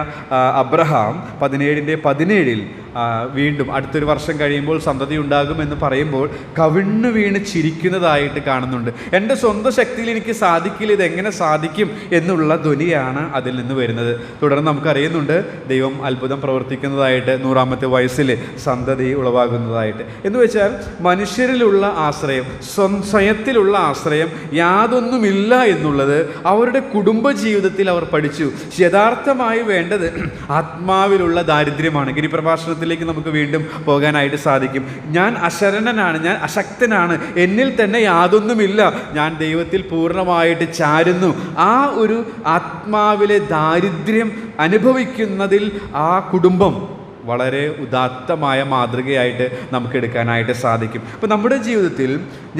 അബ്രഹാം 17:17 വീണ്ടും അടുത്തൊരു വർഷം കഴിയുമ്പോൾ സന്തതി ഉണ്ടാകുമെന്ന് പറയുമ്പോൾ കവിണ്ണു വീണ് ചിരിക്കുന്നതായിട്ട് കാണുന്നുണ്ട്. എൻ്റെ സ്വന്തം ശക്തിയിൽ എനിക്ക് സാധിക്കില്ല, ഇതെങ്ങനെ സാധിക്കും എന്നുള്ള ധ്വനിയാണ് അതിൽ നിന്ന് വരുന്നത്. തുടർന്ന് നമുക്കറിയുന്നുണ്ട് ദൈവം അത്ഭുതം പ്രവർത്തിക്കുന്നതായിട്ട്, 100-ാമത്തെ വയസ്സിൽ സന്തതി ഉളവാകുന്നതായിട്ട്. എന്ന് വെച്ചാൽ മനുഷ്യരിലുള്ള ആശ്രയം, സ്വയത്തിലുള്ള ആശ്രയം യാതൊന്നുമില്ല എന്നുള്ളത് അവരുടെ കുടുംബജീവിതത്തിൽ അവർ പഠിച്ചു. യഥാർത്ഥമായി വേണ്ടത് ആത്മാവിലുള്ള ദാരിദ്ര്യമാണ്. ഗിരിപ്രഭാഷണത്തിൽ നമുക്ക് വീണ്ടും പോകാനായിട്ട് സാധിക്കും. ഞാൻ അശരണനാണ്, ഞാൻ അശക്തനാണ്, എന്നിൽ തന്നെ യാതൊന്നുമില്ല, ഞാൻ ദൈവത്തിൽ പൂർണ്ണമായിട്ട് ചാരുന്നു. ആ ഒരു ആത്മാവിലെ ദാരിദ്ര്യം അനുഭവിക്കുന്നതിൽ ആ കുടുംബം വളരെ ഉദാത്തമായ മാതൃകയായിട്ട് നമുക്ക് എടുക്കാനായിട്ട് സാധിക്കും. അപ്പോൾ നമ്മുടെ ജീവിതത്തിൽ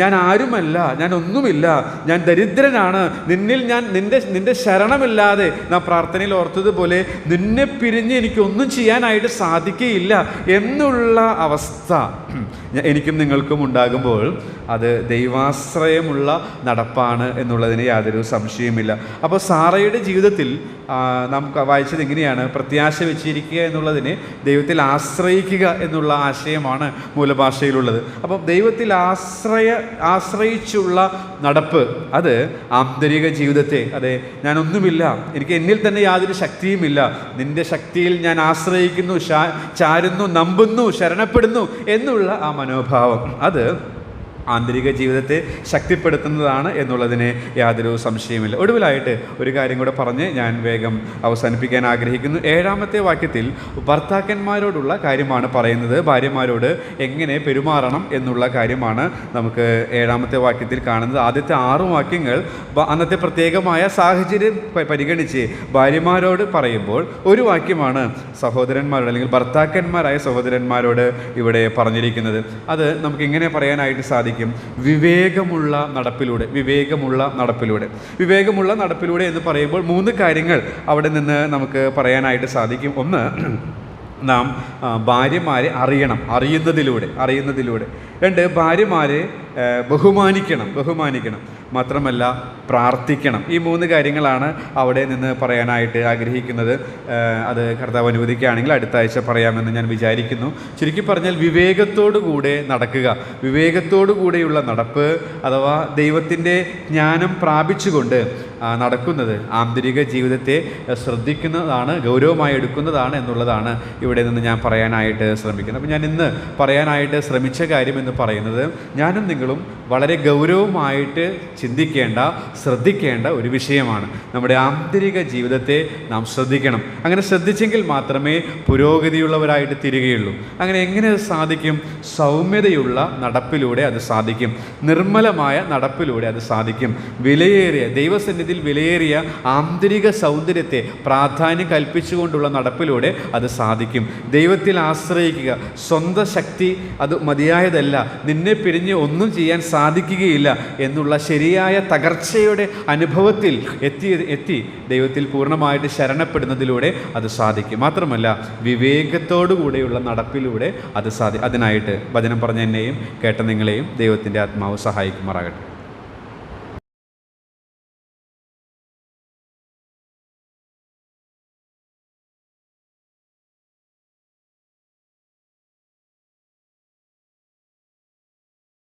ഞാൻ ആരുമല്ല, ഞാൻ ഒന്നുമില്ല, ഞാൻ ദരിദ്രനാണ്, നിന്റെ ശരണമില്ലാതെ നാം പ്രാർത്ഥനയിൽ ഓർത്തതുപോലെ നിന്നെ പിരിഞ്ഞ് എനിക്കൊന്നും ചെയ്യാനായിട്ട് സാധിക്കുകയില്ല എന്നുള്ള അവസ്ഥ എനിക്കും നിങ്ങൾക്കും ഉണ്ടാകുമ്പോൾ അത് ദൈവാശ്രയമുള്ള നടപ്പാണ് എന്നുള്ളതിന് യാതൊരു സംശയവുമില്ല. അപ്പോൾ സാറയുടെ ജീവിതത്തിൽ നാം വായിച്ചത് എങ്ങനെയാണ്? പ്രത്യാശ വെച്ചിരിക്കുക എന്നുള്ളതിന് ദൈവത്തിൽ ആശ്രയിക്കുക എന്നുള്ള ആശയമാണ് മൂലഭാഷയിലുള്ളത്. അപ്പം ദൈവത്തിൽ ആശ്രയിച്ചുള്ള നടപ്പ്, അത് ആന്തരിക ജീവിതത്തെ, അതെ ഞാനൊന്നുമില്ല, എനിക്ക് എന്നിൽ തന്നെ യാതൊരു ശക്തിയുമില്ല, നിൻ്റെ ശക്തിയിൽ ഞാൻ ആശ്രയിക്കുന്നു, ചാരുന്നു, നമ്പുന്നു, ശരണപ്പെടുന്നു എന്നുള്ള ആ മനോഭാവം, അത് ആന്തരിക ജീവിതത്തെ ശക്തിപ്പെടുത്തുന്നതാണ് എന്നുള്ളതിന് യാതൊരു സംശയമില്ല. ഒടുവിലായിട്ട് ഒരു കാര്യം കൂടെ പറഞ്ഞ് ഞാൻ വേഗം അവസാനിപ്പിക്കാൻ ആഗ്രഹിക്കുന്നു. 7-ാമത്തെ വാക്യത്തിൽ ഭർത്താക്കന്മാരോടുള്ള കാര്യമാണ് പറയുന്നത്. ഭാര്യമാരോട് എങ്ങനെ പെരുമാറണം എന്നുള്ള കാര്യമാണ് നമുക്ക് 7-ാമത്തെ വാക്യത്തിൽ കാണുന്നത്. ആദ്യത്തെ 6 വാക്യങ്ങൾ അന്നത്തെ പ്രത്യേകമായ സാഹചര്യം പരിഗണിച്ച് ഭാര്യമാരോട് പറയുമ്പോൾ, ഒരു വാക്യമാണ് സഹോദരന്മാരോട് അല്ലെങ്കിൽ ഭർത്താക്കന്മാരായ സഹോദരന്മാരോട് ഇവിടെ പറഞ്ഞിരിക്കുന്നത്. അത് നമുക്ക് എങ്ങനെ പറയാനായിട്ട് സാധിക്കും? വിവേകമുള്ള നടപ്പിലൂടെ. വിവേകമുള്ള നടപ്പിലൂടെ എന്ന് പറയുമ്പോൾ 3 കാര്യങ്ങൾ അവിടെ നിന്ന് നമുക്ക് പറയാനായിട്ട് സാധിക്കും. ഒന്ന്, നാം ഭാര്യമാരെ അറിയുന്നതിലൂടെ. 2, ഭാര്യമാരെ ബഹുമാനിക്കണം. മാത്രമല്ല പ്രാർത്ഥിക്കണം. ഈ 3 കാര്യങ്ങളാണ് അവിടെ നിന്ന് പറയാനായിട്ട് ആഗ്രഹിക്കുന്നത്. അത് കർത്താവ് അനുവദിക്കുകയാണെങ്കിൽ അടുത്ത ആഴ്ച പറയാമെന്ന് ഞാൻ വിചാരിക്കുന്നു. ചുരുക്കി പറഞ്ഞാൽ വിവേകത്തോടുകൂടെ നടക്കുക. വിവേകത്തോടുകൂടെയുള്ള നടപ്പ് അഥവാ ദൈവത്തിൻ്റെ ജ്ഞാനം പ്രാപിച്ചുകൊണ്ട് നടക്കുന്നത് ആന്തരിക ജീവിതത്തെ ശ്രദ്ധിക്കുന്നതാണ്, ഗൗരവമായി എടുക്കുന്നതാണ് എന്നുള്ളതാണ് ഇവിടെ നിന്ന് ഞാൻ പറയാനായിട്ട് ശ്രമിക്കുന്നത്. അപ്പോൾ ഞാൻ ഇന്ന് പറയാനായിട്ട് ശ്രമിച്ച കാര്യം എന്ന് പറയുന്നത്, ഞാനും നിങ്ങളും വളരെ ഗൗരവമായിട്ട് ശ്രദ്ധിക്കേണ്ട ഒരു വിഷയമാണ്. നമ്മുടെ ആന്തരിക ജീവിതത്തെ നാം ശ്രദ്ധിക്കണം. അങ്ങനെ ശ്രദ്ധിച്ചെങ്കിൽ മാത്രമേ പുരോഗതിയുള്ളവരായിട്ട് തീരുകയുള്ളൂ. അങ്ങനെ എങ്ങനെ സാധിക്കും? സൗമ്യതയുള്ള നടപ്പിലൂടെ അത് സാധിക്കും. നിർമ്മലമായ നടപ്പിലൂടെ അത് സാധിക്കും. ദൈവസന്നിധിയിൽ വിലയേറിയ ആന്തരിക സൗന്ദര്യത്തെ പ്രാധാന്യം കൽപ്പിച്ചുകൊണ്ടുള്ള നടപ്പിലൂടെ അത് സാധിക്കും. ദൈവത്തിൽ ആശ്രയിക്കുക. സ്വന്തം ശക്തി അത് മതിയായതല്ല, നിന്നെ പിരിഞ്ഞ് ഒന്നും ചെയ്യാൻ സാധിക്കുകയില്ല എന്നുള്ള ശരിയായ തകർച്ചയുടെ അനുഭവത്തിൽ എത്തി ദൈവത്തിൽ പൂർണ്ണമായിട്ട് ശരണപ്പെടുന്നതിലൂടെ അത് സാധിക്കും. മാത്രമല്ല വിവേകത്തോടുകൂടെയുള്ള നടപ്പിലൂടെ അത് അതിനായിട്ട് വചനം പറഞ്ഞ എന്നെയും കേട്ട നിങ്ങളെയും ദൈവത്തിൻ്റെ ആത്മാവ് സഹായിക്കുമാറാകട്ടെ.